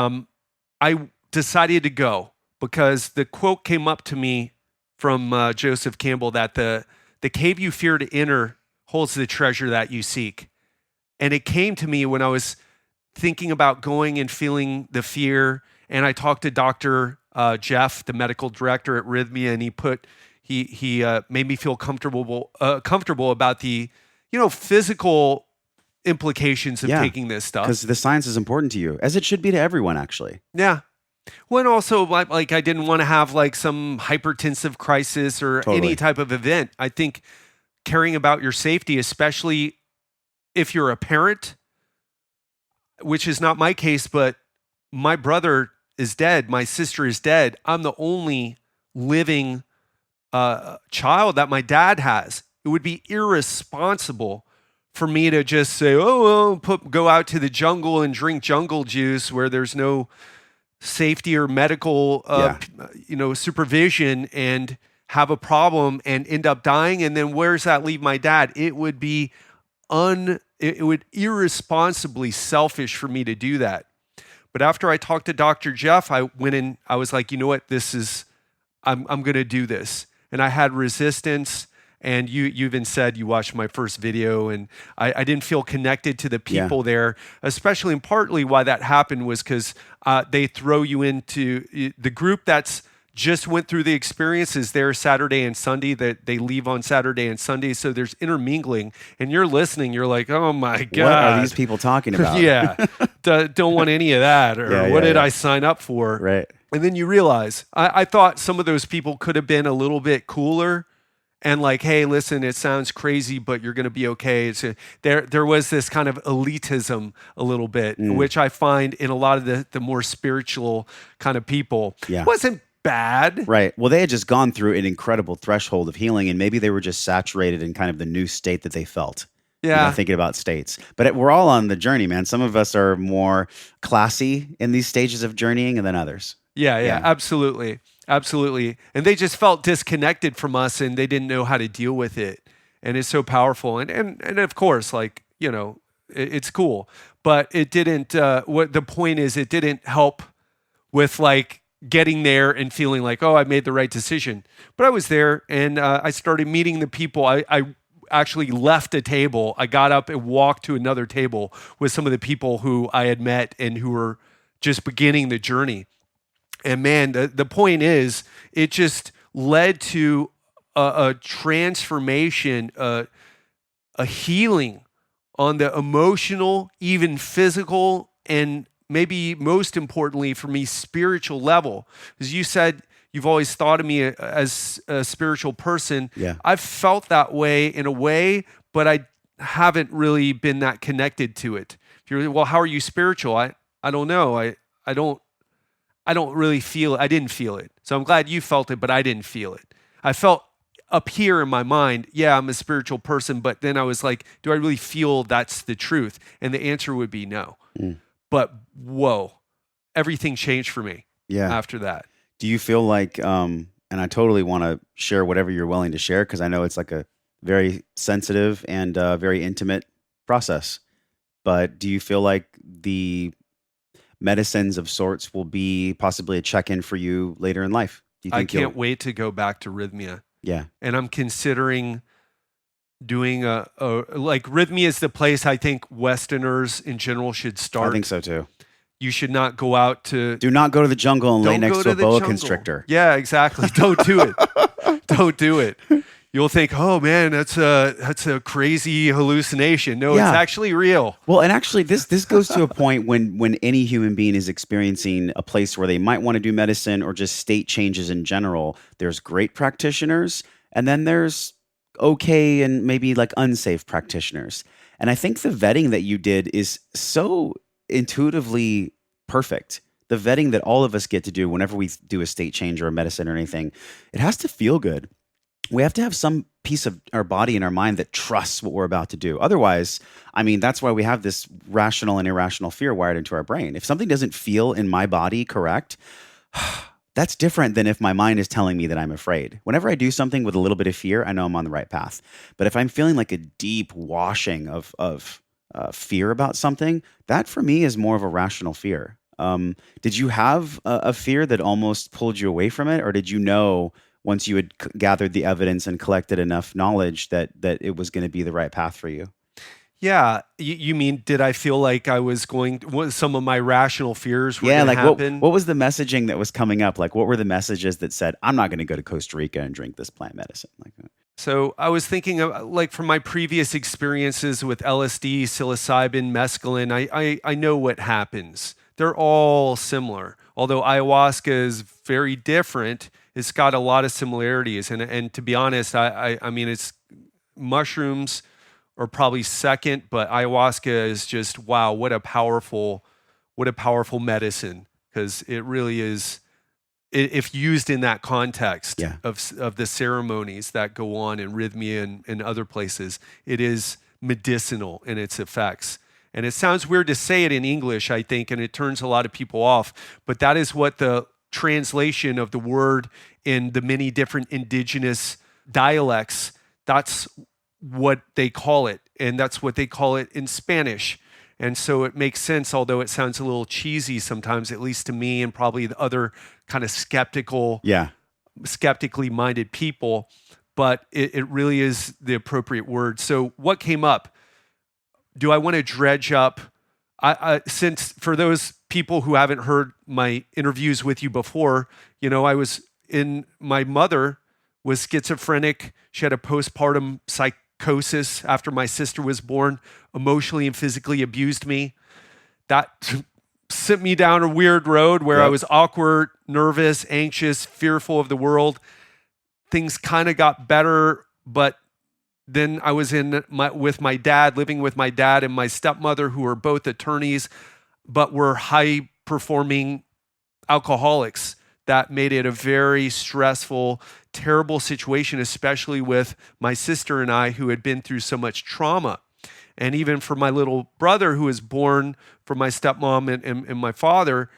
I decided to go, because the quote came up to me from Joseph Campbell that the cave you fear to enter holds the treasure that you seek. And it came to me when I was thinking about going and feeling the fear. And I talked to Dr. Jeff, the medical director at Rhythmia, and he made me feel comfortable about the physical implications of taking this stuff. Because the science is important to you, as it should be to everyone, actually. Yeah. Well, and also, like, I didn't want to have like some hypertensive crisis or any type of event. I think caring about your safety, especially if you're a parent, which is not my case, but my brother is dead. My sister is dead. I'm the only living child that my dad has. It would be irresponsible for me to just say, oh, well, go out to the jungle and drink jungle juice where there's no safety or medical supervision and have a problem and end up dying. And then where does that leave my dad? It would be it would irresponsibly selfish for me to do that. But after I talked to Dr. Jeff, I went in, I was like, you know what, I'm going to do this. And I had resistance. And you even said you watched my first video, and I didn't feel connected to the people there, especially, and partly why that happened was because they throw you into the group that's just went through the experiences there Saturday and Sunday, that they leave on Saturday and Sunday. So there's intermingling, and you're listening. You're like, oh my God. What are these people talking about? Yeah. Don't want any of that. Or what did I sign up for? Right. And then you realize, I thought some of those people could have been a little bit cooler and like, hey, listen, it sounds crazy, but you're going to be okay. There was this kind of elitism a little bit, which I find in a lot of the more spiritual kind of people. Yeah. Wasn't bad. Right. Well, they had just gone through an incredible threshold of healing, and maybe they were just saturated in kind of the new state that they felt. Yeah. Thinking about states. But we're all on the journey, man. Some of us are more classy in these stages of journeying than others. Yeah, absolutely. Absolutely. And they just felt disconnected from us, and they didn't know how to deal with it. And it's so powerful. And of course, like, it's cool. But it didn't, what the point is, it didn't help with like getting there and feeling like, oh, I made the right decision. But I was there, and I started meeting the people. I actually left a table. I got up and walked to another table with some of the people who I had met and who were just beginning the journey. And man, the point is, it just led to a transformation, a healing on the emotional, even physical, and maybe most importantly for me, spiritual level. As you said, you've always thought of me as a spiritual person. Yeah. I've felt that way in a way, but I haven't really been that connected to it. If you're, well, how are you spiritual? I don't know. I don't really feel it. I didn't feel it. So I'm glad you felt it, but I didn't feel it. I felt up here in my mind, yeah, I'm a spiritual person, but then I was like, do I really feel that's the truth? And the answer would be no. But whoa, everything changed for me after that. Do you feel like, and I totally want to share whatever you're willing to share, because I know it's like a very sensitive and very intimate process, but do you feel like the medicines of sorts will be possibly a check-in for you later in life? Do you think I can't wait to go back to Rhythmia. Yeah. And I'm considering doing like Rhythmia is the place I think Westerners in general should start. I think so too. You should not go out to... Do not go to the jungle and lay next to a boa constrictor. Yeah, exactly. Don't do it. Don't do it. You'll think, oh man, that's a crazy hallucination. No, it's actually real. Well, and actually this goes to a point when any human being is experiencing a place where they might want to do medicine or just state changes in general. There's great practitioners, and then there's okay and maybe like unsafe practitioners. And I think the vetting that you did is so intuitively perfect. The vetting that all of us get to do whenever we do a state change or a medicine or anything, it has to feel good. We have to have some piece of our body and our mind that trusts what we're about to do. Otherwise, I mean, that's why we have this rational and irrational fear wired into our brain. If something doesn't feel in my body correct, that's different than if my mind is telling me that I'm afraid. Whenever I do something with a little bit of fear, I know I'm on the right path. But if I'm feeling like a deep washing of fear about something, that for me is more of a rational fear. Did you have a fear that almost pulled you away from it? Or did you know once you had gathered the evidence and collected enough knowledge that it was going to be the right path for you? Yeah. You mean, did I feel like I was some of my rational fears were going to happen? What was the messaging that was coming up? Like, what were the messages that said, I'm not going to go to Costa Rica and drink this plant medicine? So I was thinking of, like, from my previous experiences with LSD, psilocybin, mescaline, I know what happens. They're all similar. Although ayahuasca is very different, it's got a lot of similarities. And to be honest, I mean, it's mushrooms are probably second, but ayahuasca is just, wow, what a powerful medicine, because it really is, if used in that context of the ceremonies that go on in Rythmia and other places, it is medicinal in its effects. And it sounds weird to say it in English, I think, and it turns a lot of people off, but that is what the translation of the word in the many different indigenous dialects, that's what they call it, and that's what they call it in Spanish. And so it makes sense, although it sounds a little cheesy sometimes, at least to me and probably the other kind of skeptically minded people, but it really is the appropriate word. So what came up? Do I want to dredge up? Since for those people who haven't heard my interviews with you before, my mother was schizophrenic. She had a postpartum psychosis after my sister was born, emotionally and physically abused me. That sent me down a weird road where I was awkward, nervous, anxious, fearful of the world. Things kind of got better, but then I was living with my dad and my stepmother, who were both attorneys, but were high-performing alcoholics. That made it a very stressful, terrible situation, especially with my sister and I, who had been through so much trauma. And even for my little brother, who was born from my stepmom and my father,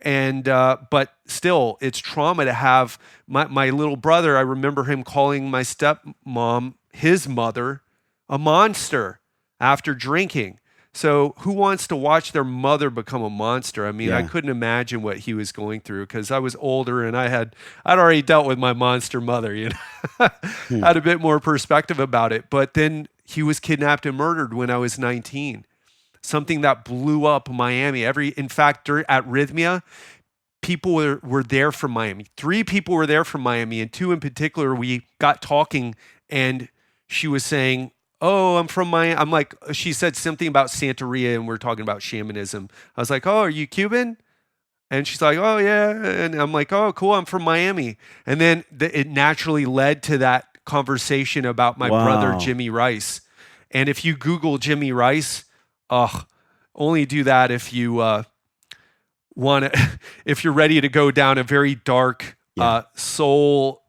but still, it's trauma to have my little brother. I remember him calling my stepmom, his mother, a monster after drinking. So who wants to watch their mother become a monster? I mean, I couldn't imagine what he was going through, because I was older and I'd already dealt with my monster mother, had a bit more perspective about it. But then he was kidnapped and murdered when I was 19. Something that blew up Miami. In fact, at Rythmia, people were there from Miami. 3 people were there from Miami, and 2 in particular, we got talking, and she was saying, "Oh, I'm from Miami." I'm like, she said something about Santeria, and we're talking about shamanism. I was like, "Oh, are you Cuban?" And she's like, "Oh, yeah." And I'm like, "Oh, cool, I'm from Miami." And then it naturally led to that conversation about my brother, Jimmy Ryce. And if you Google Jimmy Ryce, only do that if you if you're ready to go down a very dark, soul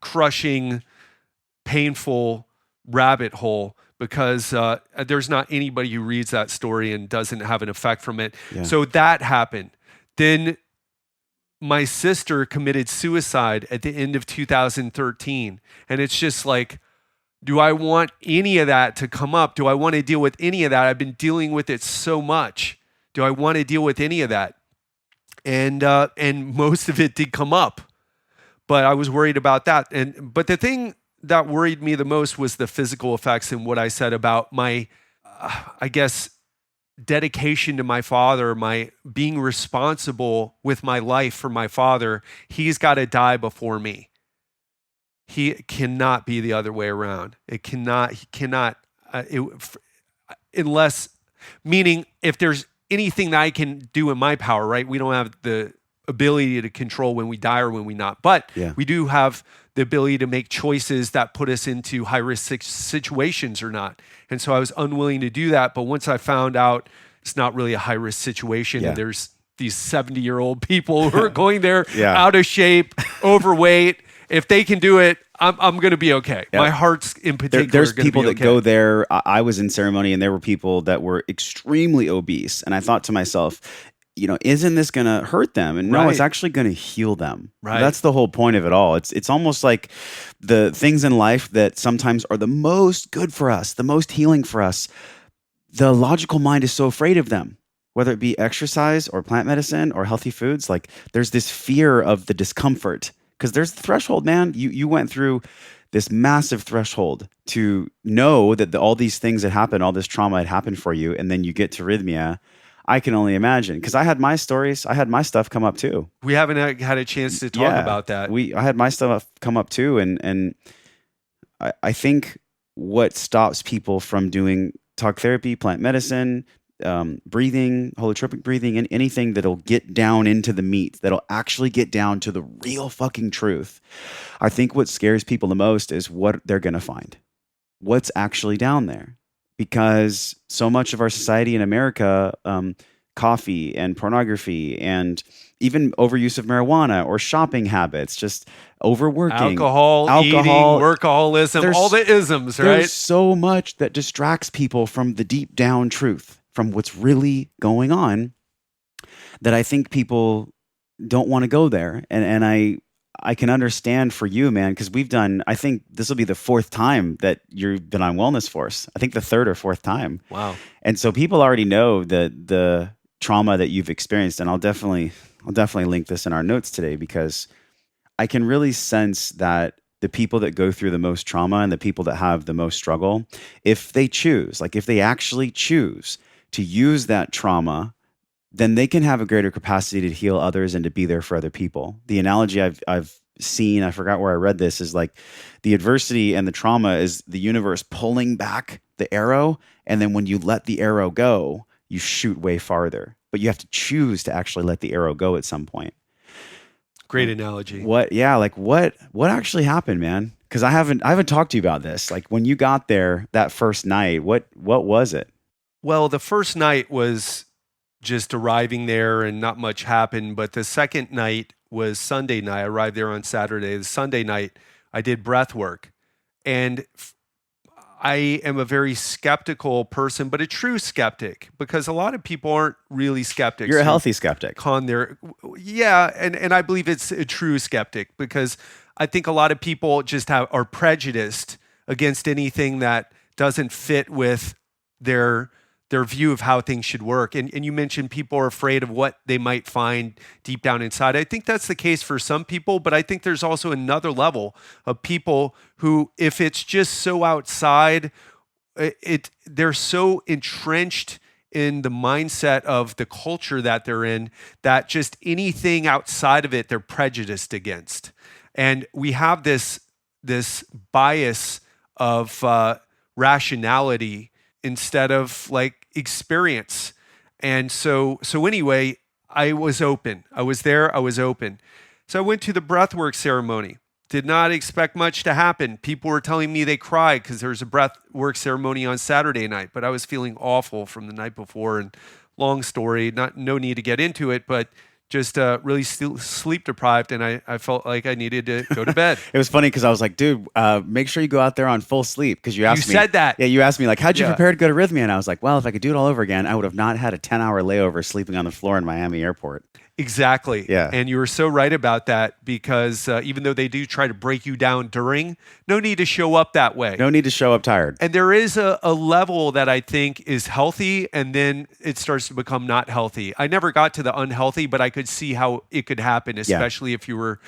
crushing, painful rabbit hole, because there's not anybody who reads that story and doesn't have an effect from it. So that happened. Then my sister committed suicide at the end of 2013. And it's just like, do I want any of that to come up? Do I want to deal with any of that? I've been dealing with it so much. Do I want to deal with any of that? And most of it did come up, but I was worried about that. But the thing that worried me the most was the physical effects, and what I said about my, I guess, dedication to my father, my being responsible with my life for my father. He's got to die before me. He cannot be the other way around. He cannot, unless, meaning if there's anything that I can do in my power, right? We don't have the ability to control when we die or when we not, but we do have the ability to make choices that put us into high-risk situations or not. And so I was unwilling to do that, but once I found out it's not really a high-risk situation, and there's these 70-year-old people who are going there out of shape, overweight, if they can do it, I'm going to be okay. My heart's in particular. There's people that go there. I was in ceremony, and there were people that were extremely obese, and I thought to myself, isn't this going to hurt them? And no, it's actually going to heal them. Right. That's the whole point of it all. It's almost like the things in life that sometimes are the most good for us, the most healing for us. The logical mind is so afraid of them, whether it be exercise or plant medicine or healthy foods. Like, there's this fear of the discomfort, because there's the threshold, man. You went through this massive threshold to know that all these things that happened, all this trauma had happened for you, and then you get to Rythmia. I can only imagine, because I had my stories, I had my stuff come up too. We haven't had a chance to talk about that. I had my stuff come up too, and I think what stops people from doing talk therapy, plant medicine, breathing, holotropic breathing, and anything that'll get down into the meat, that'll actually get down to the real fucking truth. I think what scares people the most is what they're going to find. what's actually down there. Because so much of our society in America, coffee and pornography and even overuse of marijuana or shopping habits, just overworking, alcohol, eating, workaholism, all the isms, right? There's so much that distracts people from the deep down truth, from what's really going on, that I think people don't want to go there. And I can understand for you, man, because I think this will be the 4th time that you've been on Wellness Force. I think the 3rd or 4th time. Wow. And so people already know the trauma that you've experienced. And I'll definitely link this in our notes today, because I can really sense that the people that go through the most trauma and the people that have the most struggle, if they actually choose to use that trauma, then they can have a greater capacity to heal others and to be there for other people. The analogy I've seen, I forgot where I read this, is like the adversity and the trauma is the universe pulling back the arrow. And then when you let the arrow go, you shoot way farther. But you have to choose to actually let the arrow go at some point. Great analogy. What actually happened, man? Because I haven't talked to you about this. Like when you got there that first night, what was it? Well, the first night was just arriving there and not much happened. But the second night was Sunday night. I arrived there on Saturday. The Sunday night, I did breath work. And I am a very skeptical person, but a true skeptic, because a lot of people aren't really skeptics. You're a healthy skeptic. Yeah, and I believe it's a true skeptic, because I think a lot of people just are prejudiced against anything that doesn't fit with their view of how things should work. And you mentioned people are afraid of what they might find deep down inside. I think that's the case for some people, but I think there's also another level of people who, if it's just so outside, they're so entrenched in the mindset of the culture that they're in, that just anything outside of it, they're prejudiced against. And we have this bias of rationality instead of like experience. And so anyway, I was open. I was there. I was open. So I went to the breathwork ceremony. Did not expect much to happen. People were telling me they cried because there was a breathwork ceremony on Saturday night, but I was feeling awful from the night before. And long story, no need to get into it, but just really sleep deprived, and I felt like I needed to go to bed. It was funny because I was like, dude, make sure you go out there on full sleep, because you asked me. You said that. Yeah, you asked me, like, how'd you prepare to go to Rhythmia? And I was like, well, if I could do it all over again, I would have not had a 10-hour layover sleeping on the floor in Miami airport. Exactly. Yeah. And you were so right about that, because even though they do try to break you down during, no need to show up that way. No need to show up tired. And there is a level that I think is healthy, and then it starts to become not healthy. I never got to the unhealthy, but I could see how it could happen, especially if you were,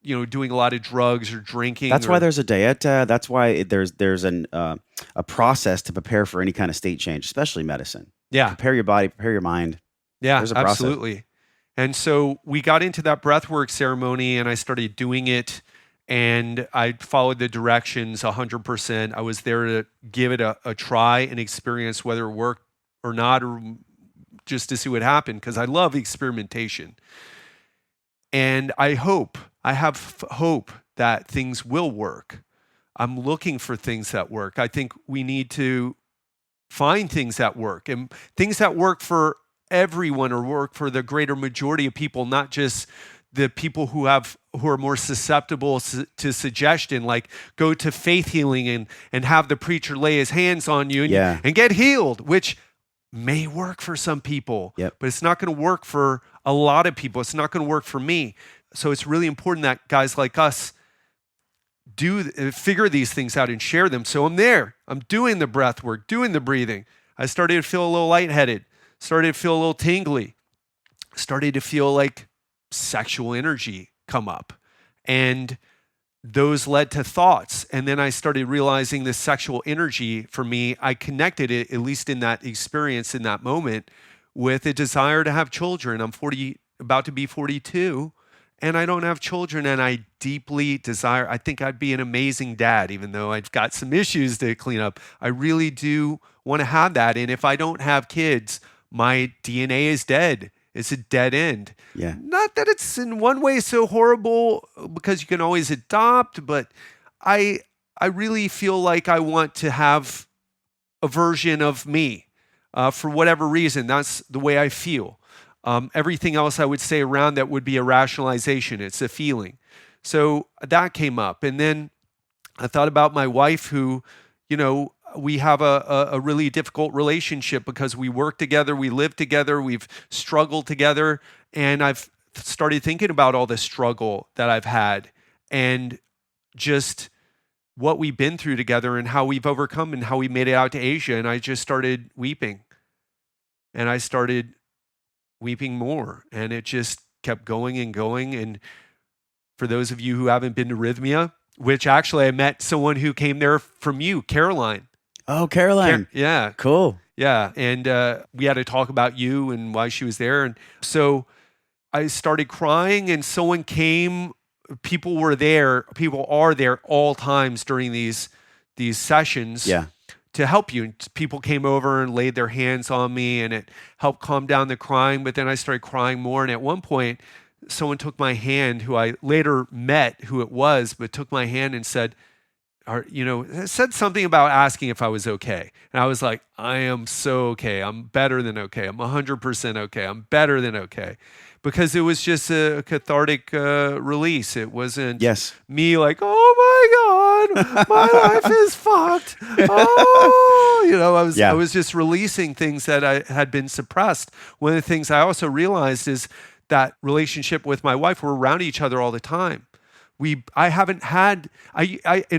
doing a lot of drugs or drinking. That's why there's a diet. That's why there's a process to prepare for any kind of state change, especially medicine. Yeah. Prepare your body, prepare your mind. Yeah, there's a process. Absolutely. And so we got into that breathwork ceremony, and I started doing it, and I followed the directions 100%. I was there to give it a try and experience whether it worked or not, or just to see what happened, because I love experimentation. And I have hope that things will work. I'm looking for things that work. I think we need to find things that work, and things that work for everyone, or work for the greater majority of people, not just the people who are more susceptible to suggestion, like go to faith healing and have the preacher lay his hands on you and get healed, which may work for some people, but it's not going to work for a lot of people. It's not going to work for me. So it's really important that guys like us figure these things out and share them. So I'm there. I'm doing the breath work, doing the breathing. I started to feel a little lightheaded. Started to feel a little tingly, started to feel like sexual energy come up. And those led to thoughts. And then I started realizing this sexual energy, for me, I connected it, at least in that experience, in that moment, with a desire to have children. I'm about to be 42, and I don't have children, and I deeply desire, I think I'd be an amazing dad, even though I've got some issues to clean up. I really do want to have that. And if I don't have kids, my DNA is dead. It's a dead end. Yeah. Not that it's in one way so horrible, because you can always adopt, but I I really feel like I want to have a version of me for whatever reason. That's the way I feel. Everything else I would say around that would be a rationalization. It's a feeling. So that came up. And then I thought about my wife who, we have a really difficult relationship because we work together, we live together, we've struggled together. And I've started thinking about all the struggle that I've had and just what we've been through together and how we've overcome and how we made it out to Asia. And I just started weeping. And I started weeping more. And it just kept going and going. And for those of you who haven't been to Rhythmia, which actually I met someone who came there from you, Caroline. Oh, Caroline. Yeah. Cool. Yeah. And we had to talk about you and why she was there. And so I started crying and someone came. People are there all times during these sessions to help you. And people came over and laid their hands on me and it helped calm down the crying. But then I started crying more. And at one point, someone took my hand, who I later met who it was, but took my hand and said something about asking if I was okay. And I was like, I am so okay. I'm better than okay. I'm 100% okay. I'm better than okay. Because it was just a cathartic release. It wasn't me like, oh my God, my life is fucked. Oh, I was just releasing things that I had been suppressed. One of the things I also realized is that relationship with my wife, we're around each other all the time. In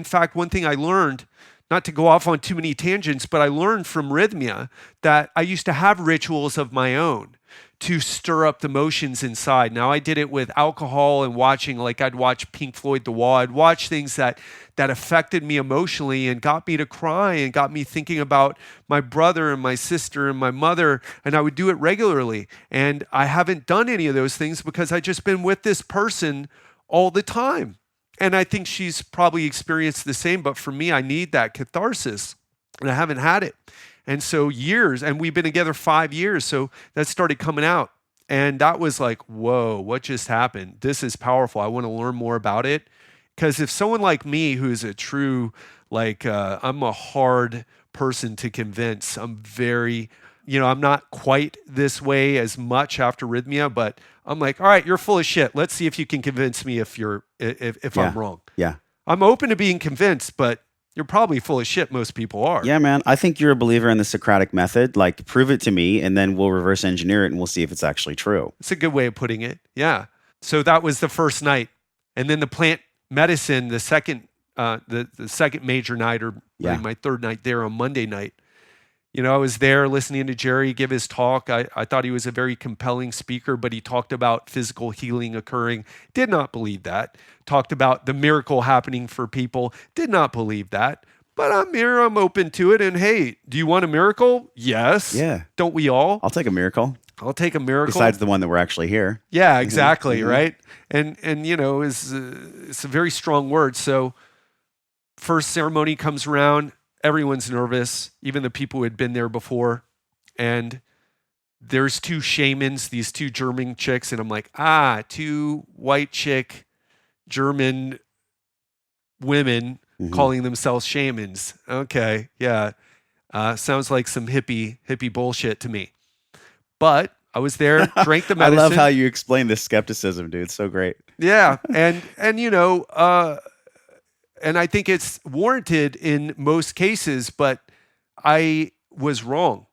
fact, one thing I learned, not to go off on too many tangents, but I learned from Rhythmia that I used to have rituals of my own to stir up the emotions inside. Now, I did it with alcohol and watching, like I'd watch Pink Floyd The Wall. I'd watch things that affected me emotionally and got me to cry and got me thinking about my brother and my sister and my mother, and I would do it regularly. And I haven't done any of those things because I've just been with this person all the time. And I think she's probably experienced the same, but for me, I need that catharsis, and I haven't had it. And so years, and we've been together 5 years, so that started coming out. And that was like, whoa, what just happened? This is powerful. I want to learn more about it. Because if someone like me, who's a true, I'm a hard person to convince. I'm very, I'm not quite this way as much after Rhythmia, but I'm like, all right, you're full of shit. Let's see if you can convince me if I'm wrong. Yeah. I'm open to being convinced, but you're probably full of shit. Most people are. Yeah, man. I think you're a believer in the Socratic method. Like, prove it to me, and then we'll reverse engineer it, and we'll see if it's actually true. It's a good way of putting it. Yeah. So that was the first night, and then the plant medicine, the second major night, or my third night there on Monday night. I was there listening to Jerry give his talk. I thought he was a very compelling speaker, but he talked about physical healing occurring. Did not believe that. Talked about the miracle happening for people. Did not believe that. But I'm here. I'm open to it. And hey, do you want a miracle? Yes. Yeah. Don't we all? I'll take a miracle. I'll take a miracle. Besides the one that we're actually here. Yeah, exactly. Mm-hmm. Right. And it's a very strong word. So first ceremony comes around. Everyone's nervous, even the people who had been there before. And there's two shamans, these two German chicks. And I'm like, two white chick German women calling themselves shamans. Okay, yeah. Sounds like some hippie bullshit to me. But I was there, drank the medicine. I love how you explain this skepticism, dude. It's so great. Yeah. And I think it's warranted in most cases, but I was wrong.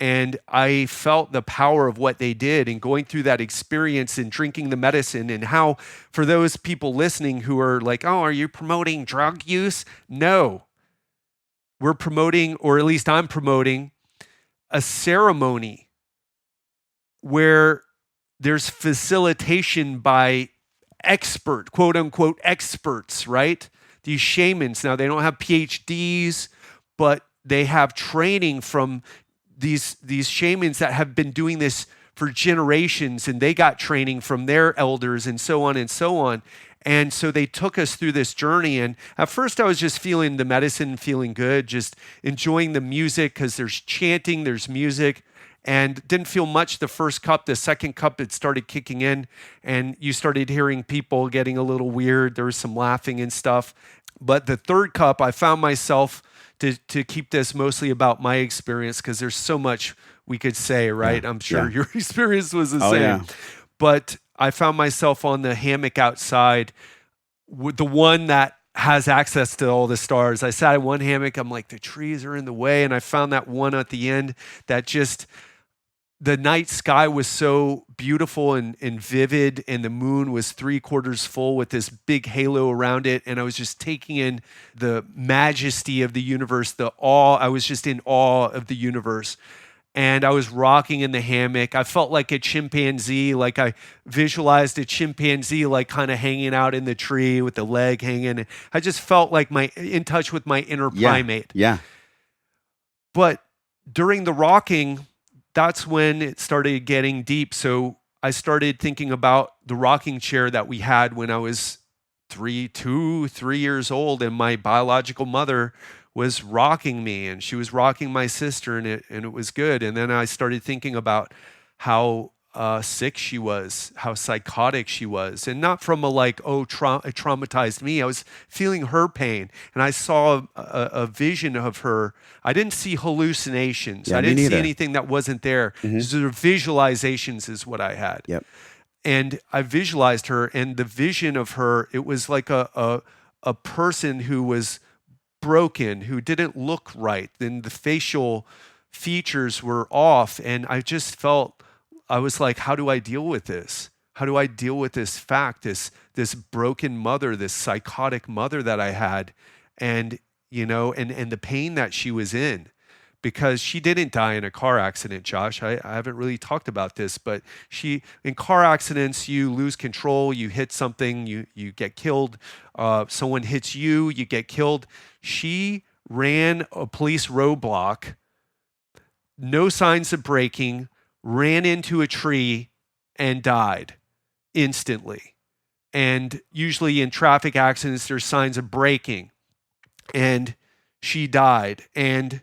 And I felt the power of what they did and going through that experience and drinking the medicine, and how, for those people listening who are like, oh, are you promoting drug use? No. We're promoting, or at least I'm promoting, a ceremony where there's facilitation by quote unquote experts, right? These shamans, now they don't have PhDs, but they have training from these shamans that have been doing this for generations, and they got training from their elders and so on and so on. And so they took us through this journey. And at first I was just feeling the medicine, feeling good, just enjoying the music, because there's chanting, there's music, and didn't feel much the first cup. The second cup, it started kicking in, and you started hearing people getting a little weird. There was some laughing and stuff. But the third cup, I found myself to keep this mostly about my experience, because there's so much we could say, right? I'm sure your experience was the same. Yeah. But I found myself on the hammock outside, with the one that has access to all the stars. I sat in one hammock. I'm like, the trees are in the way. And I found that one at the end that just, the night sky was so beautiful and vivid, and the moon was 3/4 full with this big halo around it. And I was just taking in the majesty of the universe, the awe. I was just in awe of the universe. And I was rocking in the hammock. I felt like a chimpanzee, like I visualized a chimpanzee, like kind of hanging out in the tree with the leg hanging. I just felt like in touch with my inner primate. Yeah. But during the rocking, that's when it started getting deep. So I started thinking about the rocking chair that we had when I was 3 years old, and my biological mother was rocking me, and she was rocking my sister, and it was good. And then I started thinking about how sick she was, how psychotic she was, and not from a like, oh, it traumatized me. I was feeling her pain, and I saw a vision of her. I didn't see hallucinations. Yeah, I didn't me see neither. anything that wasn't there. Sort of visualizations is what I had. Yep. And I visualized her, and the vision of her, it was like a person who was broken, who didn't look right. Then the facial features were off, and I just felt, I was like, how do I deal with this? How do I deal with this fact, this broken mother, this psychotic mother that I had, and and the pain that she was in? Because she didn't die in a car accident, Josh. I haven't really talked about this, but in car accidents, you lose control, you hit something, you get killed. Someone hits you, you get killed. She ran a police roadblock, no signs of braking, ran into a tree and died instantly. And usually in traffic accidents, there's signs of braking. And she died. And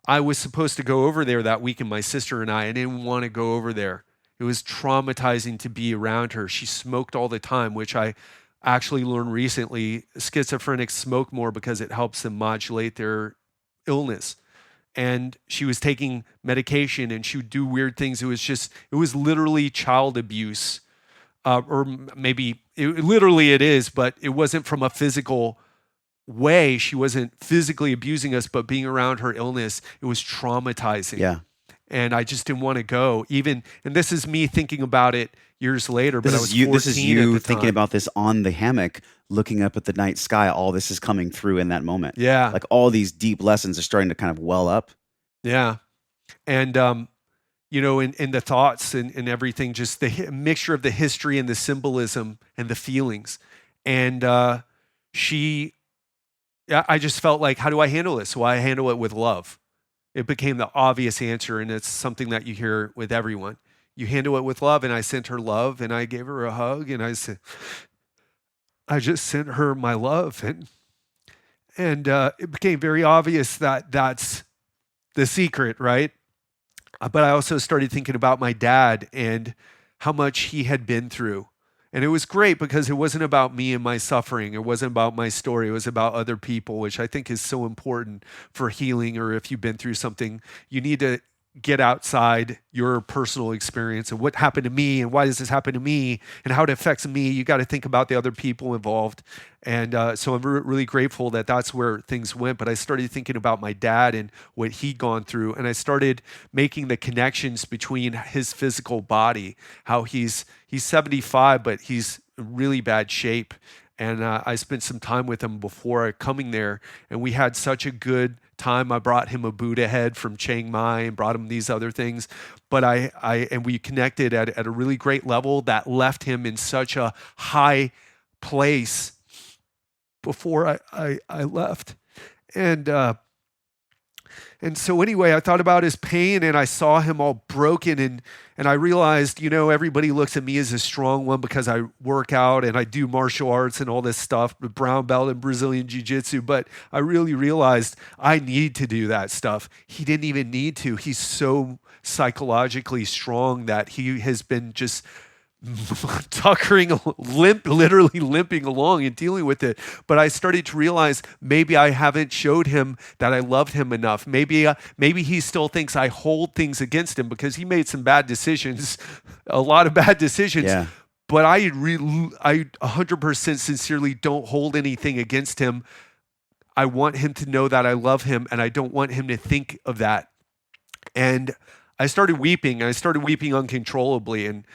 I was supposed to go over there that weekend, my sister and I didn't want to go over there. It was traumatizing to be around her. She smoked all the time, which I actually learned recently. Schizophrenics smoke more because it helps them modulate their illness. And she was taking medication, and she would do weird things. It was literally child abuse. Or maybe, literally it is, but it wasn't from a physical way. She wasn't physically abusing us, but being around her illness, it was traumatizing. Yeah. And I just didn't want to go. And this is me thinking about it years later, but I was 14 This is you at the thinking time. about this on the hammock, looking up at the night sky. All this is coming through in that moment. Yeah. Like all these deep lessons are starting to kind of well up. Yeah. And, in the thoughts and everything, just the mixture of the history and the symbolism and the feelings. And I just felt like, how do I handle this? Well, I handle it with love. It became the obvious answer, and it's something that you hear with everyone. You handle it with love, and I sent her love, and I gave her a hug, and I just sent her my love, and it became very obvious that that's the secret, right? But I also started thinking about my dad and how much he had been through. And it was great because it wasn't about me and my suffering. It wasn't about my story. It was about other people, which I think is so important for healing, or if you've been through something, you need to get outside your personal experience and what happened to me and why does this happen to me and how it affects me. You got to think about the other people involved. And so I'm really grateful that that's where things went. But I started thinking about my dad and what he'd gone through. And I started making the connections between his physical body, how he's 75, but he's in really bad shape. And I spent some time with him before coming there, and we had such a good time. I brought him a Buddha head from Chiang Mai and brought him these other things. But we connected at a really great level that left him in such a high place before I left. And so anyway, I thought about his pain, and I saw him all broken, and I realized, everybody looks at me as a strong one because I work out and I do martial arts and all this stuff, the brown belt in Brazilian Jiu-Jitsu, but I really realized I need to do that stuff. He didn't even need to. He's so psychologically strong that he has been just tuckering, literally limping along and dealing with it. But I started to realize maybe I haven't showed him that I loved him enough. Maybe he still thinks I hold things against him because he made some bad decisions, a lot of bad decisions. Yeah. But I 100% sincerely don't hold anything against him. I want him to know that I love him, and I don't want him to think of that. And I started weeping. I started weeping uncontrollably, and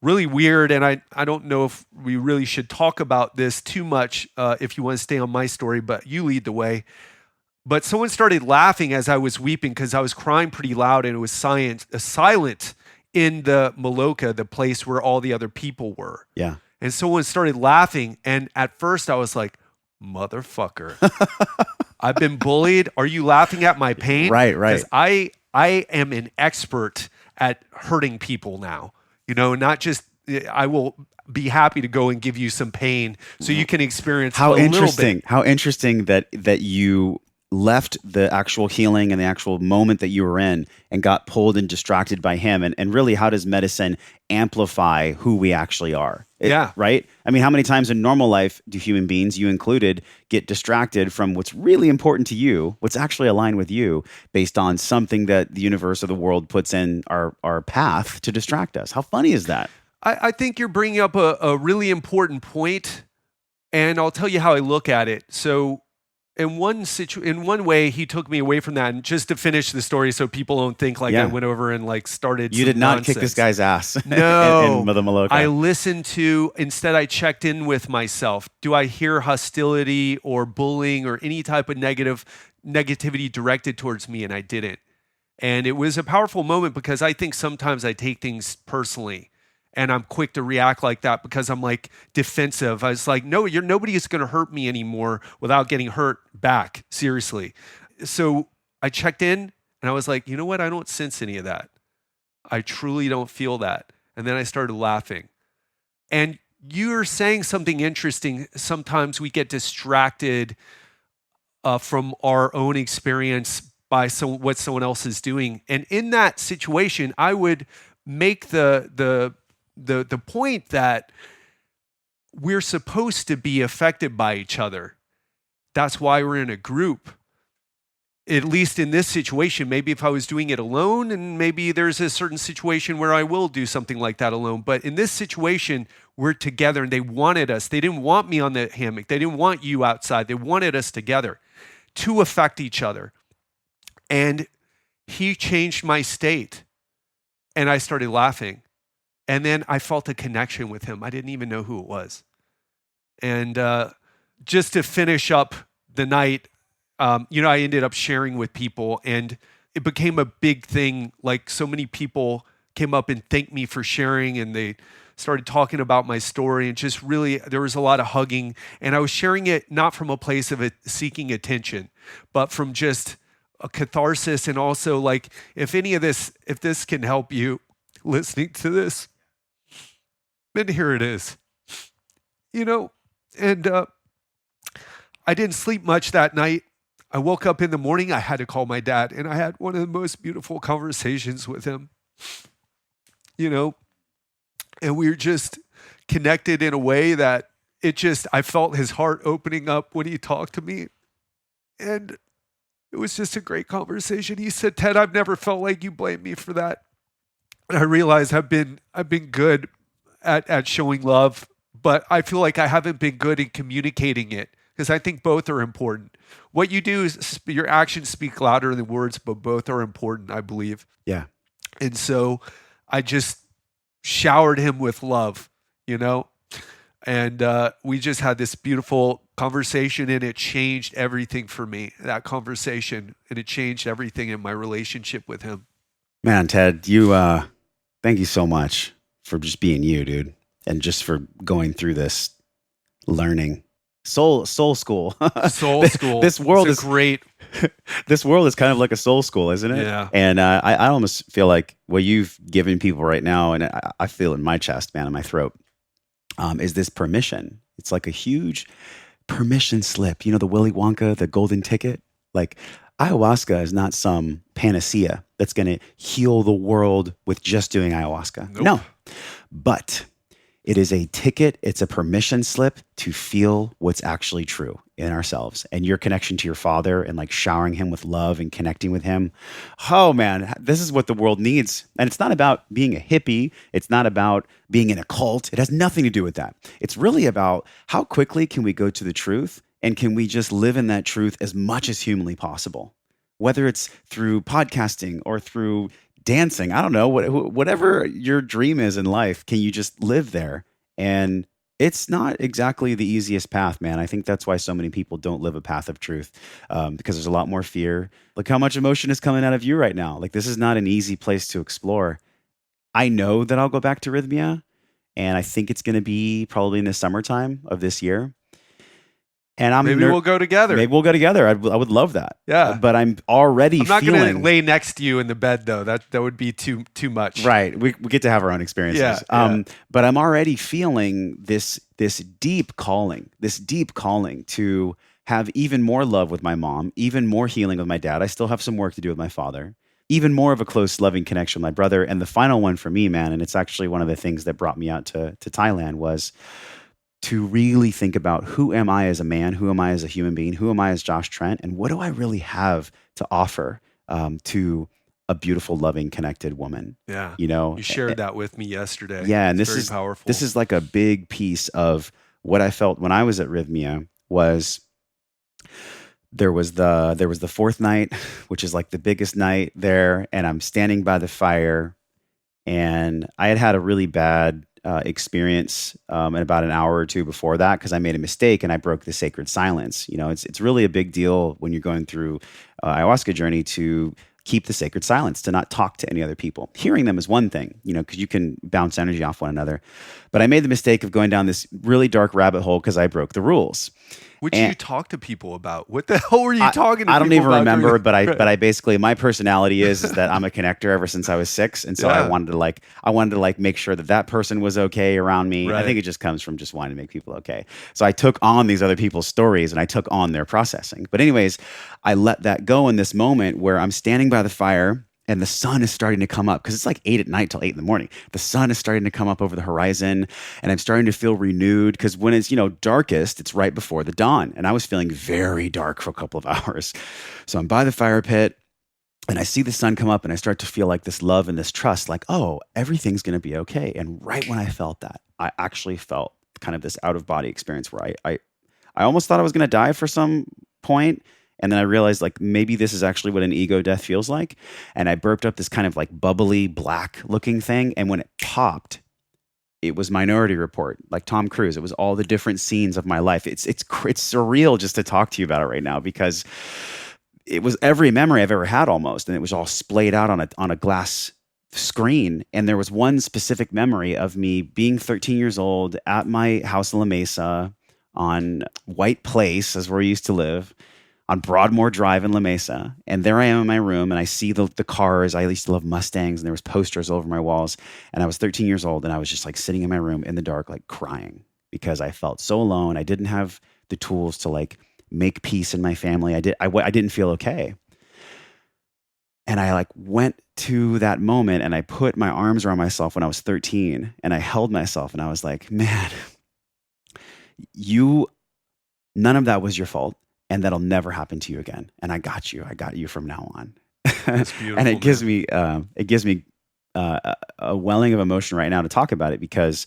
really weird. And I don't know if we really should talk about this too much if you want to stay on my story, but you lead the way. But someone started laughing as I was weeping because I was crying pretty loud, and it was silent in the Maloka, the place where all the other people were. Yeah. And someone started laughing. And at first I was like, motherfucker, I've been bullied. Are you laughing at my pain? Right. Because I am an expert at hurting people now. Not just, I will be happy to go and give you some pain so you can experience a little bit. How interesting that you left the actual healing and the actual moment that you were in and got pulled and distracted by him. And really, how does medicine amplify who we actually are? Yeah. Right? I mean, how many times in normal life do human beings, you included, get distracted from what's really important to you, what's actually aligned with you, based on something that the universe or the world puts in our path to distract us? How funny is that? I think you're bringing up a really important point, and I'll tell you how I look at it. So in one way, he took me away from that. And just to finish the story so people don't think like I went over and like started You did not nonsense. kick this guy's ass. No. in the Maloka. I listened instead I checked in with myself. Do I hear hostility or bullying or any type of negativity directed towards me? And I didn't. And it was a powerful moment because I think sometimes I take things personally. And I'm quick to react like that because I'm like defensive. I was like, no, nobody is going to hurt me anymore without getting hurt back. Seriously. So I checked in and I was like, you know what? I don't sense any of that. I truly don't feel that. And then I started laughing. And you're saying something interesting. Sometimes we get distracted from our own experience by what someone else is doing. And in that situation, I would make the point that we're supposed to be affected by each other. That's why we're in a group. At least in this situation, maybe if I was doing it alone, and maybe there's a certain situation where I will do something like that alone. But in this situation, we're together and they wanted us. They didn't want me on the hammock. They didn't want you outside. They wanted us together to affect each other. And he changed my state and I started laughing. And then I felt a connection with him. I didn't even know who it was. And just to finish up the night, I ended up sharing with people and it became a big thing. Like so many people came up and thanked me for sharing and they started talking about my story and just really, there was a lot of hugging. And I was sharing it not from a place of seeking attention, but from just a catharsis. And also like, if this can help you listening to this, then here it is, and I didn't sleep much that night. I woke up in the morning. I had to call my dad, and I had one of the most beautiful conversations with him, and we were just connected in a way that I felt his heart opening up when he talked to me. And it was just a great conversation. He said, Ted, I've never felt like you blame me for that. And I realized I've been good at showing love, but I feel like I haven't been good in communicating it because I think both are important. What you do is your actions speak louder than words, but both are important, I believe. Yeah. And so I just showered him with love, and we just had this beautiful conversation and it changed everything for me, that conversation, and it changed everything in my relationship with him. Man, Ted, thank you so much for just being you, dude. And just for going through this learning. Soul school. Soul school. This world is great. This world is kind of like a soul school, isn't it? Yeah. And I almost feel like what you've given people right now, and I feel it in my chest, man, in my throat, is this permission. It's like a huge permission slip. The Willy Wonka, the golden ticket? Like, ayahuasca is not some panacea that's going to heal the world with just doing ayahuasca. Nope. No. But It is a ticket. It's a permission slip to feel what's actually true in ourselves, and your connection to your father and like showering him with love and connecting with him. Oh man, this is what the world needs. And it's not about being a hippie. It's not about being in a cult. It has nothing to do with that. It's really about how quickly can we go to the truth, and can we just live in that truth as much as humanly possible? Whether it's through podcasting or through dancing, I don't know, whatever your dream is in life, can you just live there? And it's not exactly the easiest path, man. I think that's why so many people don't live a path of truth, because there's a lot more fear. Look how much emotion is coming out of you right now. Like, this is not an easy place to explore. I know that I'll go back to Rhythmia, and I think it's going to be probably in the summertime of this year. And maybe we'll go together. Maybe we'll go together. I would love that. Yeah. But I'm already I'm not going to lay next to you in the bed, though. That would be too much. Right. We get to have our own experiences. Yeah. But I'm already feeling this deep calling to have even more love with my mom, even more healing with my dad. I still have some work to do with my father, even more of a close, loving connection with my brother. And the final one for me, man, and it's actually one of the things that brought me out to Thailand, was to really think about, who am I as a man? Who am I as a human being? Who am I as Josh Trent? And what do I really have to offer to a beautiful, loving, connected woman? Yeah. You shared that with me yesterday. Yeah. And it's very powerful. This is like a big piece of what I felt when I was at Rhythmia. Was there was the fourth night, which is like the biggest night there. And I'm standing by the fire, and I had a really bad experience in about an hour or two before that, because I made a mistake and I broke the sacred silence. It's really a big deal when you're going through ayahuasca journey to keep the sacred silence, to not talk to any other people. Hearing them is one thing, because you can bounce energy off one another. But I made the mistake of going down this really dark rabbit hole because I broke the rules. What did you talk to people about? What the hell were you talking to people about? I don't even remember, but I basically, my personality is that I'm a connector ever since I was 6. And so I wanted to make sure that person was okay around me. Right. I think it just comes from just wanting to make people okay. So I took on these other people's stories and I took on their processing. But anyways, I let that go in this moment where I'm standing by the fire, and the sun is starting to come up, because it's like 8 at night till 8 in the morning. The sun is starting to come up over the horizon, and I'm starting to feel renewed, because when it's, darkest, it's right before the dawn. And I was feeling very dark for a couple of hours. So I'm by the fire pit, and I see the sun come up, and I start to feel like this love and this trust, like, oh, everything's going to be okay. And right when I felt that, I actually felt kind of this out-of-body experience where I almost thought I was going to die for some point. And then I realized, like, maybe this is actually what an ego death feels like. And I burped up this kind of like bubbly black looking thing. And when it popped, it was Minority Report, like Tom Cruise. It was all the different scenes of my life. It's surreal just to talk to you about it right now, because it was every memory I've ever had almost. And it was all splayed out on a glass screen. And there was one specific memory of me being 13 years old at my house in La Mesa on White Place, as where we used to live, on Broadmoor Drive in La Mesa. And there I am in my room, and I see the cars. I used to love Mustangs, and there was posters all over my walls. And I was 13 years old, and I was just like sitting in my room in the dark, like crying, because I felt so alone. I didn't have the tools to like make peace in my family. I didn't feel okay. And I like went to that moment, and I put my arms around myself when I was 13, and I held myself, and I was like, man, none of that was your fault. And that'll never happen to you again. And I got you from now on. That's beautiful. And it gives me a welling of emotion right now to talk about it, because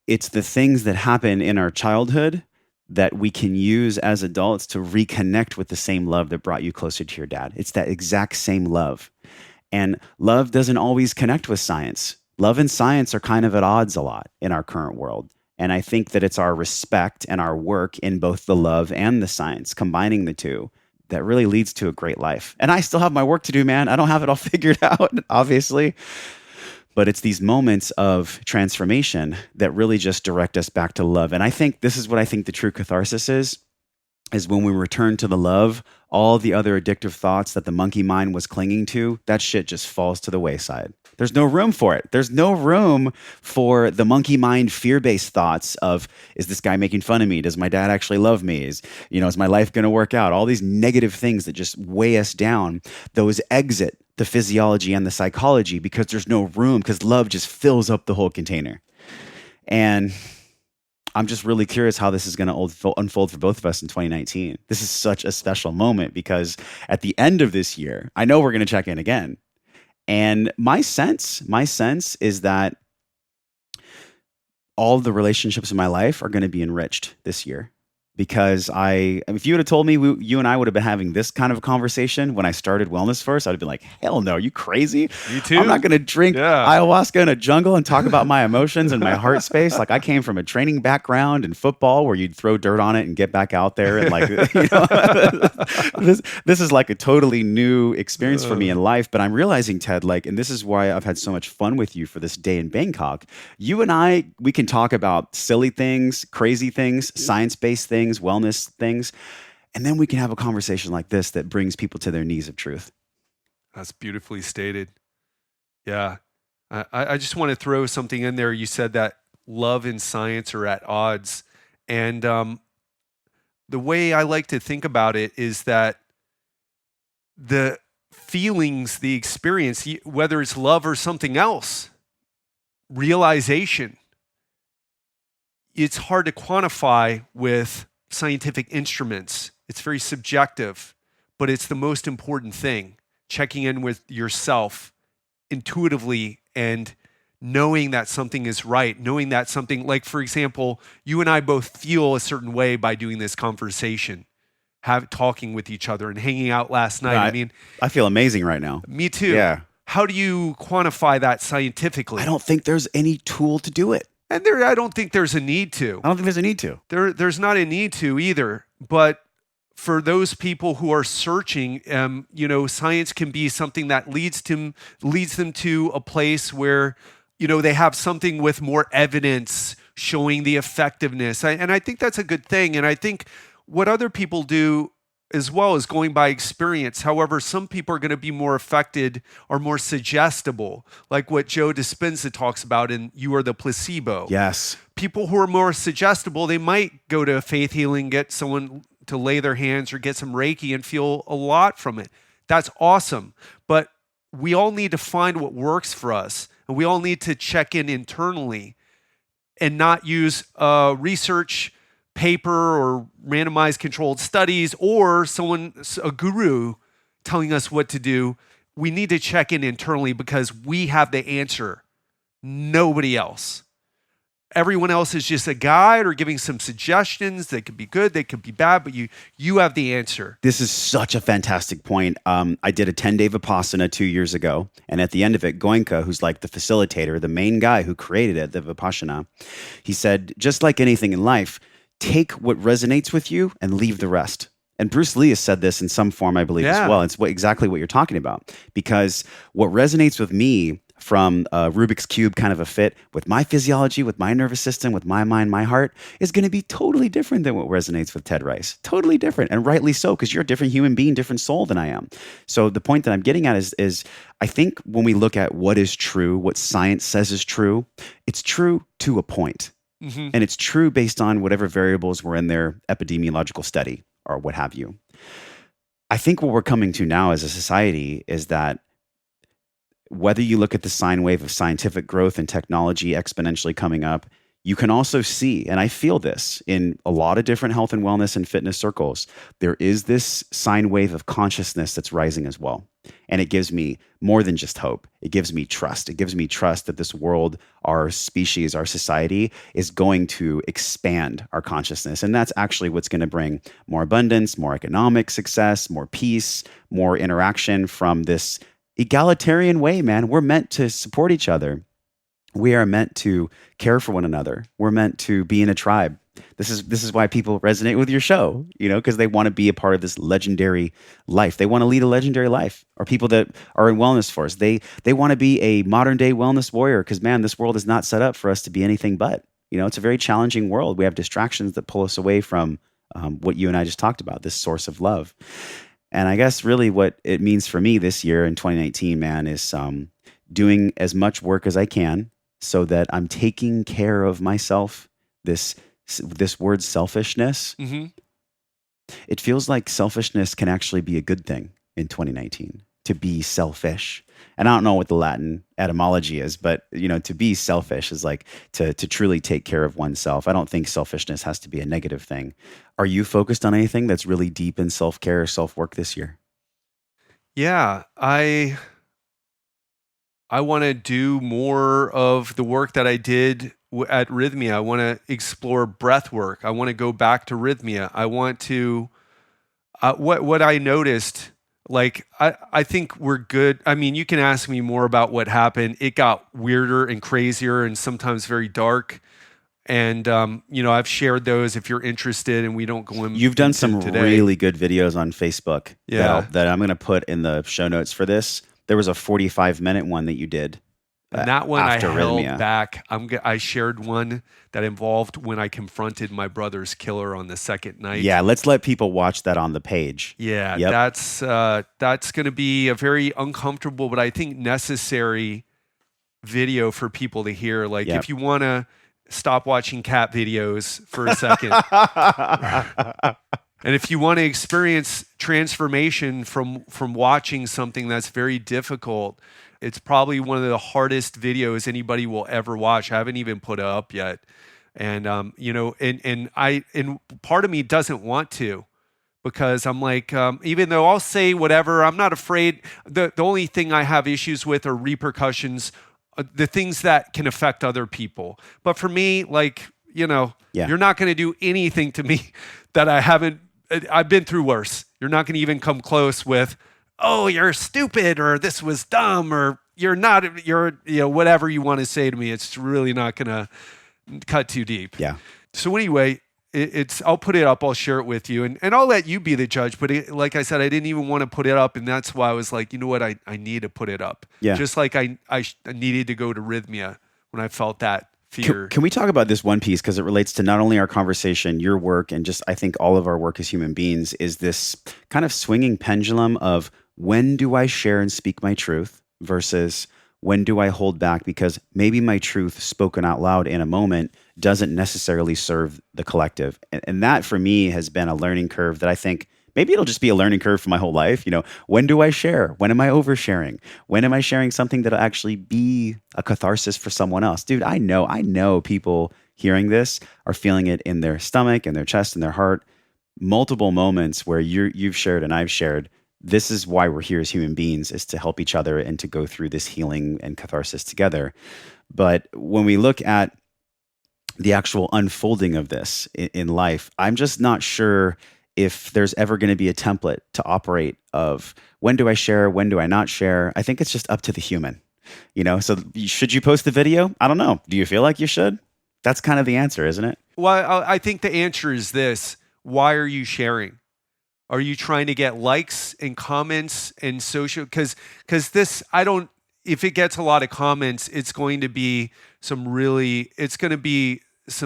it's the things that happen in our childhood that we can use as adults to reconnect with the same love that brought you closer to your dad. It's that exact same love. And love doesn't always connect with science. Love and science are kind of at odds a lot in our current world. And I think that it's our respect and our work in both the love and the science, combining the two, that really leads to a great life. And I still have my work to do, man. I don't have it all figured out, obviously. But it's these moments of transformation that really just direct us back to love. And I think this is what I think the true catharsis is is when we return to the love, all the other addictive thoughts that the monkey mind was clinging to, that shit just falls to the wayside. There's no room for it. There's no room for the monkey mind fear-based thoughts of, is this guy making fun of me? Does my dad actually love me? Is my life going to work out? All these negative things that just weigh us down, those exit the physiology and the psychology because there's no room, because love just fills up the whole container. And I'm just really curious how this is going to unfold for both of us in 2019. This is such a special moment because at the end of this year, I know we're going to check in again. And my sense is that all the relationships in my life are going to be enriched this year. Because if you would have told me you and I would have been having this kind of a conversation when I started Wellness First, I'd have been like, hell no, are you crazy? Me too. I'm not going to drink ayahuasca in a jungle and talk about my emotions and my heart space. Like, I came from a training background in football where you'd throw dirt on it and get back out there. And this is like a totally new experience for me in life. But I'm realizing, Ted, and this is why I've had so much fun with you for this day in Bangkok. You and we can talk about silly things, crazy things, science-based things, wellness things, and then we can have a conversation like this that brings people to their knees of truth. That's beautifully stated. Yeah. I just want to throw something in there. You said that love and science are at odds. And the way I like to think about it is that the feelings, the experience, whether it's love or something else, realization, it's hard to quantify with scientific instruments. It's very subjective, but it's the most important thing. Checking in with yourself intuitively and knowing that something is right, knowing that something, like, for example, you and I both feel a certain way by doing this conversation, talking with each other and hanging out last night. I feel amazing right now. Me too. Yeah. How do you quantify that scientifically? I don't think there's any tool to do it. And I don't think there's a need to. I don't think there's a need to. There's not a need to either. But for those people who are searching, science can be something that leads them to a place where, they have something with more evidence showing the effectiveness. And I think that's a good thing. And I think what other people do as well is going by experience. However, some people are going to be more affected or more suggestible, like what Joe Dispenza talks about in You Are the Placebo. Yes. People who are more suggestible, they might go to faith healing, get someone to lay their hands or get some Reiki and feel a lot from it. That's awesome. But we all need to find what works for us, and we all need to check in internally and not use research paper or randomized controlled studies or a guru telling us what to do. We need to check in internally because we have the answer. Nobody else. Everyone else is just a guide or giving some suggestions. They could be good, they could be bad, but you have the answer. This is such a fantastic point. I did a 10-day Vipassana 2 years ago, and at the end of it, Goenka, who's like the facilitator, the main guy who created it, the Vipassana, he said, just like anything in life, take what resonates with you and leave the rest. And Bruce Lee has said this in some form, I believe, as well. It's exactly what you're talking about. Because what resonates with me from a Rubik's Cube kind of a fit with my physiology, with my nervous system, with my mind, my heart, is going to be totally different than what resonates with Ted Ryce. Totally different. And rightly so, because you're a different human being, different soul than I am. So the point that I'm getting at is I think when we look at what is true, what science says is true, it's true to a point. Mm-hmm. And it's true based on whatever variables were in their epidemiological study or what have you. I think what we're coming to now as a society is that whether you look at the sine wave of scientific growth and technology exponentially coming up, you can also see, and I feel this in a lot of different health and wellness and fitness circles, there is this sine wave of consciousness that's rising as well. And it gives me more than just hope. It gives me trust. It gives me trust that this world, our species, our society is going to expand our consciousness. And that's actually what's going to bring more abundance, more economic success, more peace, more interaction from this egalitarian way, man. We're meant to support each other. We are meant to care for one another. We're meant to be in a tribe. This is why people resonate with your show, because they want to be a part of this legendary life. They want to lead a legendary life. Or people that are in Wellness Force, they want to be a modern day wellness warrior because, man, this world is not set up for us to be anything but. It's a very challenging world. We have distractions that pull us away from what you and I just talked about, this source of love. And I guess really what it means for me this year in 2019, man, is doing as much work as I can so that I'm taking care of myself. This word selfishness, it feels like selfishness can actually be a good thing in 2019, to be selfish. And I don't know what the Latin etymology is, but to be selfish is like to truly take care of oneself. I don't think selfishness has to be a negative thing. Are you focused on anything that's really deep in self-care or self-work this year? Yeah, I want to do more of the work that I did at Rhythmia. I want to explore breath work. I want to go back to Rhythmia. I want to, what I noticed, like, I think we're good. I mean, you can ask me more about what happened. It got weirder and crazier and sometimes very dark. And, I've shared those if you're interested, and we don't go in. You've done some really good videos on Facebook that I'm going to put in the show notes for this. There was a 45-minute one that you did. And that one I held Rhythmia. back. I shared one that involved when I confronted my brother's killer on the second night. Yeah, let's let people watch that on the page. Yeah, that's going to be a very uncomfortable, but I think necessary video for people to hear. Like, if you want to stop watching cat videos for a second. And if you want to experience transformation from watching something that's very difficult, it's probably one of the hardest videos anybody will ever watch. I haven't even put it up yet. And, and part of me doesn't want to, because I'm like, even though I'll say whatever, I'm not afraid. The only thing I have issues with are repercussions, the things that can affect other people. But for me, like, you're not going to do anything to me that I've been through worse. You're not going to even come close with, oh, you're stupid, or this was dumb, or whatever you want to say to me. It's really not going to cut too deep. Yeah. So anyway, I'll put it up. I'll share it with you, and I'll let you be the judge. But like I said, I didn't even want to put it up, and that's why I was like, you know what, I need to put it up. Yeah. Just like I needed to go to Rhythmia when I felt that fear. Can we talk about this one piece, because it relates to not only our conversation, your work, and just I think all of our work as human beings, is this kind of swinging pendulum of when do I share and speak my truth versus when do I hold back because maybe my truth spoken out loud in a moment doesn't necessarily serve the collective. And that for me has been a learning curve that I think maybe it'll just be a learning curve for my whole life. When do I share? When am I oversharing? When am I sharing something that'll actually be a catharsis for someone else? Dude, I know people hearing this are feeling it in their stomach, in their chest, in their heart. Multiple moments where you've shared and I've shared. This is why we're here as human beings, is to help each other and to go through this healing and catharsis together. But when we look at the actual unfolding of this in life, I'm just not sure if there's ever going to be a template to operate of when do I share, when do I not share. I think it's just up to the human, So should you post the video? I don't know. Do you feel like you should? That's kind of the answer, isn't it? Well, I think the answer is this. Why are you sharing? Are you trying to get likes and comments and social? Because this, if it gets a lot of comments, it's going to be some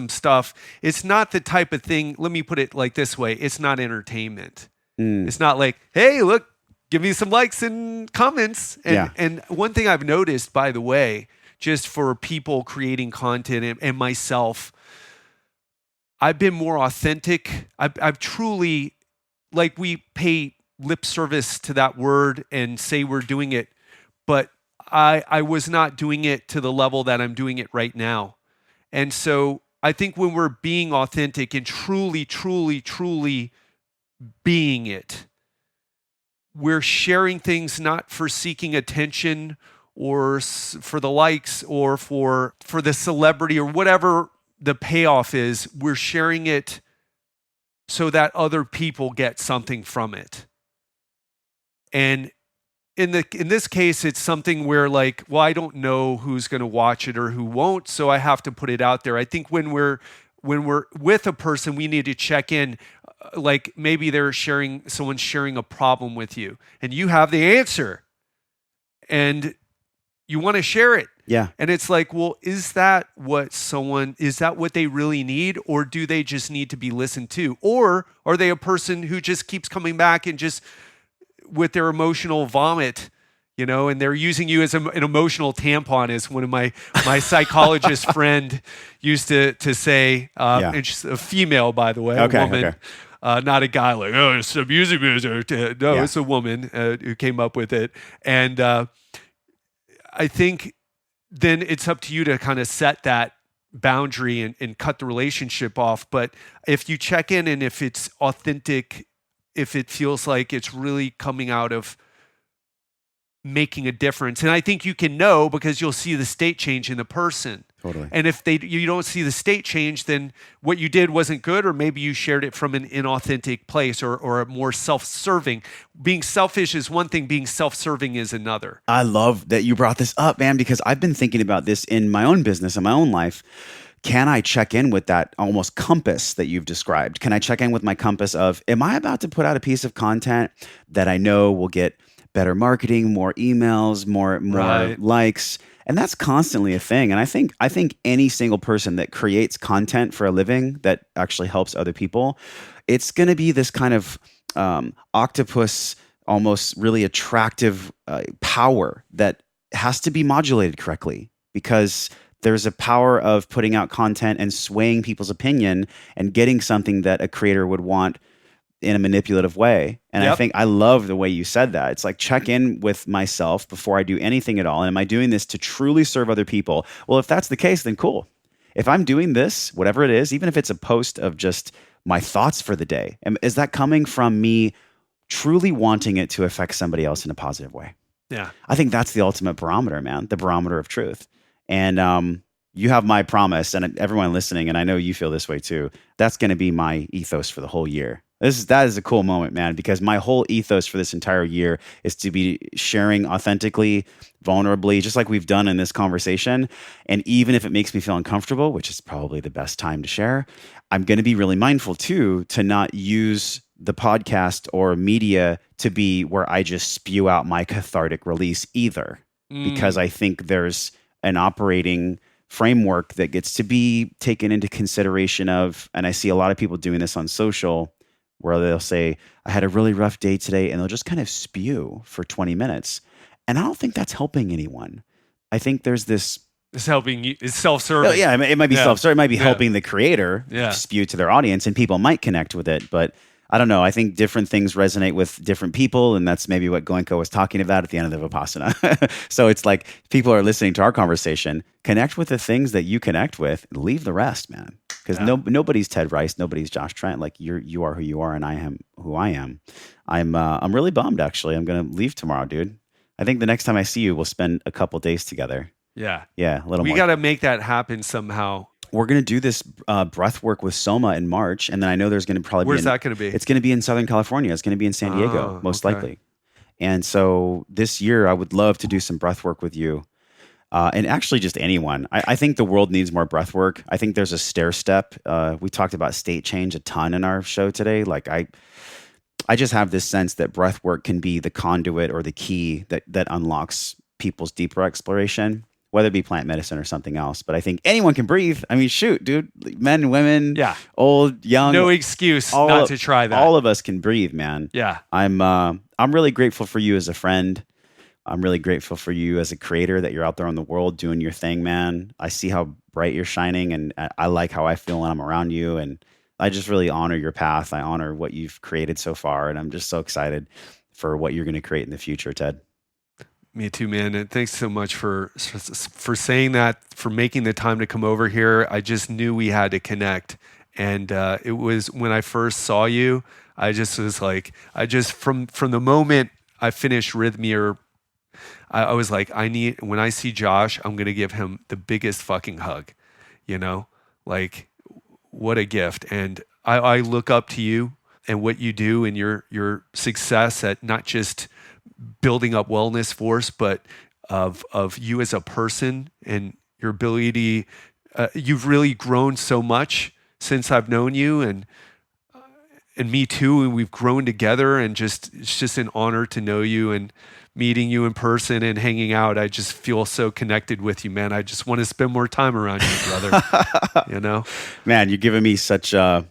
stuff. It's not the type of thing, let me put it like this way. It's not entertainment. It's not like, hey, look, give me some likes and comments. And one thing I've noticed, by the way, just for people creating content and myself, I've been more authentic. I've truly, like, we pay lip service to that word and say we're doing it, but I was not doing it to the level that I'm doing it right now. And so I think when we're being authentic and truly, truly, truly being it, we're sharing things not for seeking attention or for the likes or for the celebrity or whatever the payoff is. We're sharing it so that other people get something from it. And in this case, it's something where, like, well, I don't know who's going to watch it or who won't, so I have to put it out there. I think when we're with a person, we need to check in. Like, maybe someone's sharing a problem with you, and you have the answer, and you want to share it. Yeah. And it's like, well, is that what they really need? Or do they just need to be listened to? Or are they a person who just keeps coming back and just with their emotional vomit, and they're using you as an emotional tampon, as one of my psychologist friend used to say, and she's a female, by the way, a woman, not a guy like, oh, it's abusing me. No, it's a woman who came up with it. And I think then it's up to you to kind of set that boundary and cut the relationship off. But if you check in and if it's authentic, if it feels like it's really coming out of making a difference, and I think you can know because you'll see the state change in the person. Totally. And if you don't see the state change, then what you did wasn't good, or maybe you shared it from an inauthentic place or a more self-serving. Being selfish is one thing, being self-serving is another. I love that you brought this up, man, because I've been thinking about this in my own business, in my own life. Can I check in with that almost compass that you've described? Can I check in with my compass of, am I about to put out a piece of content that I know will get better marketing, more emails, more likes? And that's constantly a thing. And I think any single person that creates content for a living that actually helps other people, it's going to be this kind of octopus, almost really attractive power that has to be modulated correctly, because there's a power of putting out content and swaying people's opinion and getting something that a creator would want in a manipulative way. And I think I love the way you said that. It's like, check in with myself before I do anything at all. And am I doing this to truly serve other people? Well, if that's the case, then cool. If I'm doing this, whatever it is, even if it's a post of just my thoughts for the day, is that coming from me truly wanting it to affect somebody else in a positive way? Yeah. I think that's the ultimate barometer, man, the barometer of truth. And you have my promise, and everyone listening, and I know you feel this way too, that's going to be my ethos for the whole year. That is a cool moment, man, because my whole ethos for this entire year is to be sharing authentically, vulnerably, just like we've done in this conversation. And even if it makes me feel uncomfortable, which is probably the best time to share, I'm going to be really mindful too, to not use the podcast or media to be where I just spew out my cathartic release either, because I think there's an operating framework that gets to be taken into consideration of, and I see a lot of people doing this on social, where they'll say, I had a really rough day today, and they'll just kind of spew for 20 minutes. And I don't think that's helping anyone. I think there's this... It's helping you. It's self-serving. Yeah, it might be self-serving. It might be helping the creator spew to their audience, and people might connect with it. But I don't know. I think different things resonate with different people, and that's maybe what Goenka was talking about at the end of the Vipassana. So it's like, people are listening to our conversation, connect with the things that you connect with, and leave the rest, man. Because nobody's Ted Ryce, nobody's Josh Trent. Like, you are who you are, and I am who I am. I'm really bummed, actually. I'm gonna leave tomorrow, dude. I think the next time I see you, we'll spend a couple days together. Yeah, a little. We got to make that happen somehow. We're gonna do this breath work with Soma in March, and then I know there's gonna probably Where's that gonna be? It's gonna be in Southern California. It's gonna be in San Diego, most likely. And so this year, I would love to do some breath work with you. And actually just anyone. I think the world needs more breath work. I think there's a stair step. We talked about state change a ton in our show today. Like I just have this sense that breath work can be the conduit or the key that unlocks people's deeper exploration, whether it be plant medicine or something else. But I think anyone can breathe. I mean, shoot, dude, men, women, old, young. No excuse not to try that. All of us can breathe, man. Yeah. I'm really grateful for you as a friend. I'm really grateful for you as a creator, that you're out there in the world doing your thing, man. I see how bright you're shining, and I like how I feel when I'm around you. And I just really honor your path. I honor what you've created so far. And I'm just so excited for what you're going to create in the future, Ted. Me too, man. And thanks so much for saying that, for making the time to come over here. I just knew we had to connect. And it was when I first saw you, I just was like, from the moment I finished Rhythmia, I was like, when I see Josh, I'm going to give him the biggest fucking hug, like, what a gift. And I look up to you and what you do, and your success at not just building up Wellness Force, but of you as a person and your ability. You've really grown so much since I've known you, and me too. And we've grown together, and it's just an honor to know you. And meeting you in person and hanging out. I just feel so connected with you, man. I just want to spend more time around you, brother. You know, man, you're giving me such a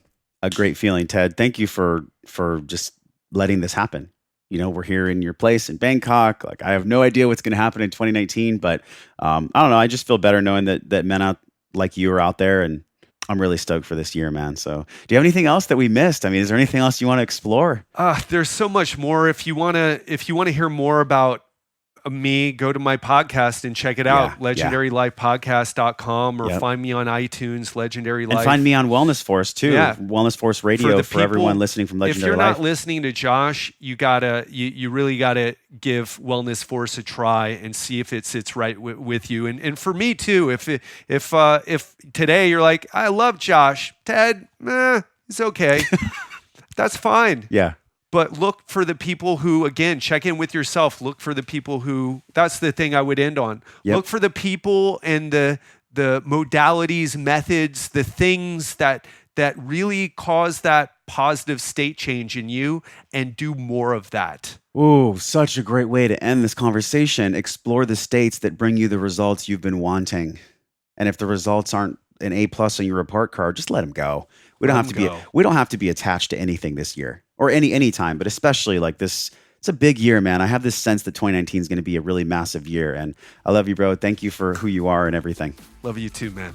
great feeling, Ted. Thank you for just letting this happen. You know, we're here in your place in Bangkok. Like, I have no idea what's going to happen in 2019, but I don't know. I just feel better knowing that men out like you are out there, and I'm really stoked for this year, man. So do you have anything else that we missed? I mean, is there anything else you want to explore? There's so much more. If you want to hear more about me, go to my podcast and check it out, legendarylifepodcast.com, or find me on iTunes, Legendary Life. And find me on Wellness Force too. Yeah. Wellness Force Radio for everyone listening from Legendary Life. If you're not listening to Josh, you really gotta give Wellness Force a try and see if it sits right with you. And for me too, if today you're like, I love Josh, Ted, it's okay. That's fine. Yeah. But look for the people who, again, check in with yourself. Look for the people who, that's the thing I would end on. Yep. Look for the people and the modalities, methods, the things that really cause that positive state change in you, and do more of that. Ooh, such a great way to end this conversation. Explore the states that bring you the results you've been wanting. And if the results aren't an A+ on your report card, just let them go. We don't have to be attached to anything this year, or any time, but especially like this. It's a big year, man. I have this sense that 2019 is going to be a really massive year, and I love you, bro. Thank you for who you are and everything. Love you too, man.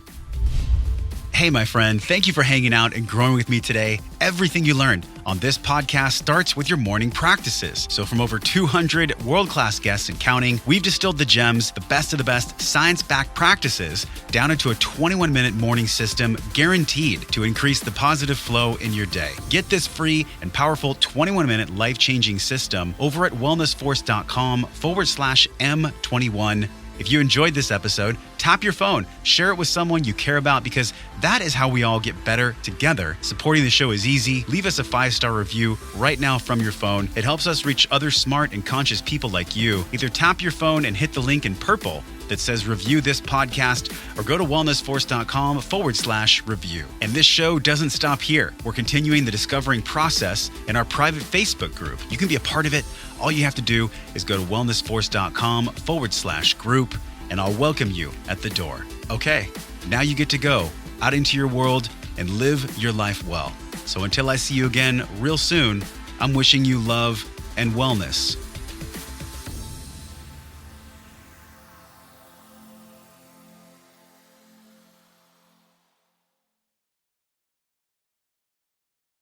Hey, my friend, thank you for hanging out and growing with me today. Everything you learned on this podcast starts with your morning practices. So from over 200 world-class guests and counting, we've distilled the gems, the best of the best science-backed practices, down into a 21-minute morning system guaranteed to increase the positive flow in your day. Get this free and powerful 21-minute life-changing system over at wellnessforce.com/M21. If you enjoyed this episode, tap your phone, share it with someone you care about, because that is how we all get better together. Supporting the show is easy. Leave us a 5-star review right now from your phone. It helps us reach other smart and conscious people like you. Either tap your phone and hit the link in purple that says review this podcast, or go to wellnessforce.com/review. And this show doesn't stop here. We're continuing the discovering process in our private Facebook group. You can be a part of it. All you have to do is go to wellnessforce.com/group, and I'll welcome you at the door. Okay, now you get to go out into your world and live your life well. So until I see you again real soon, I'm wishing you love and wellness.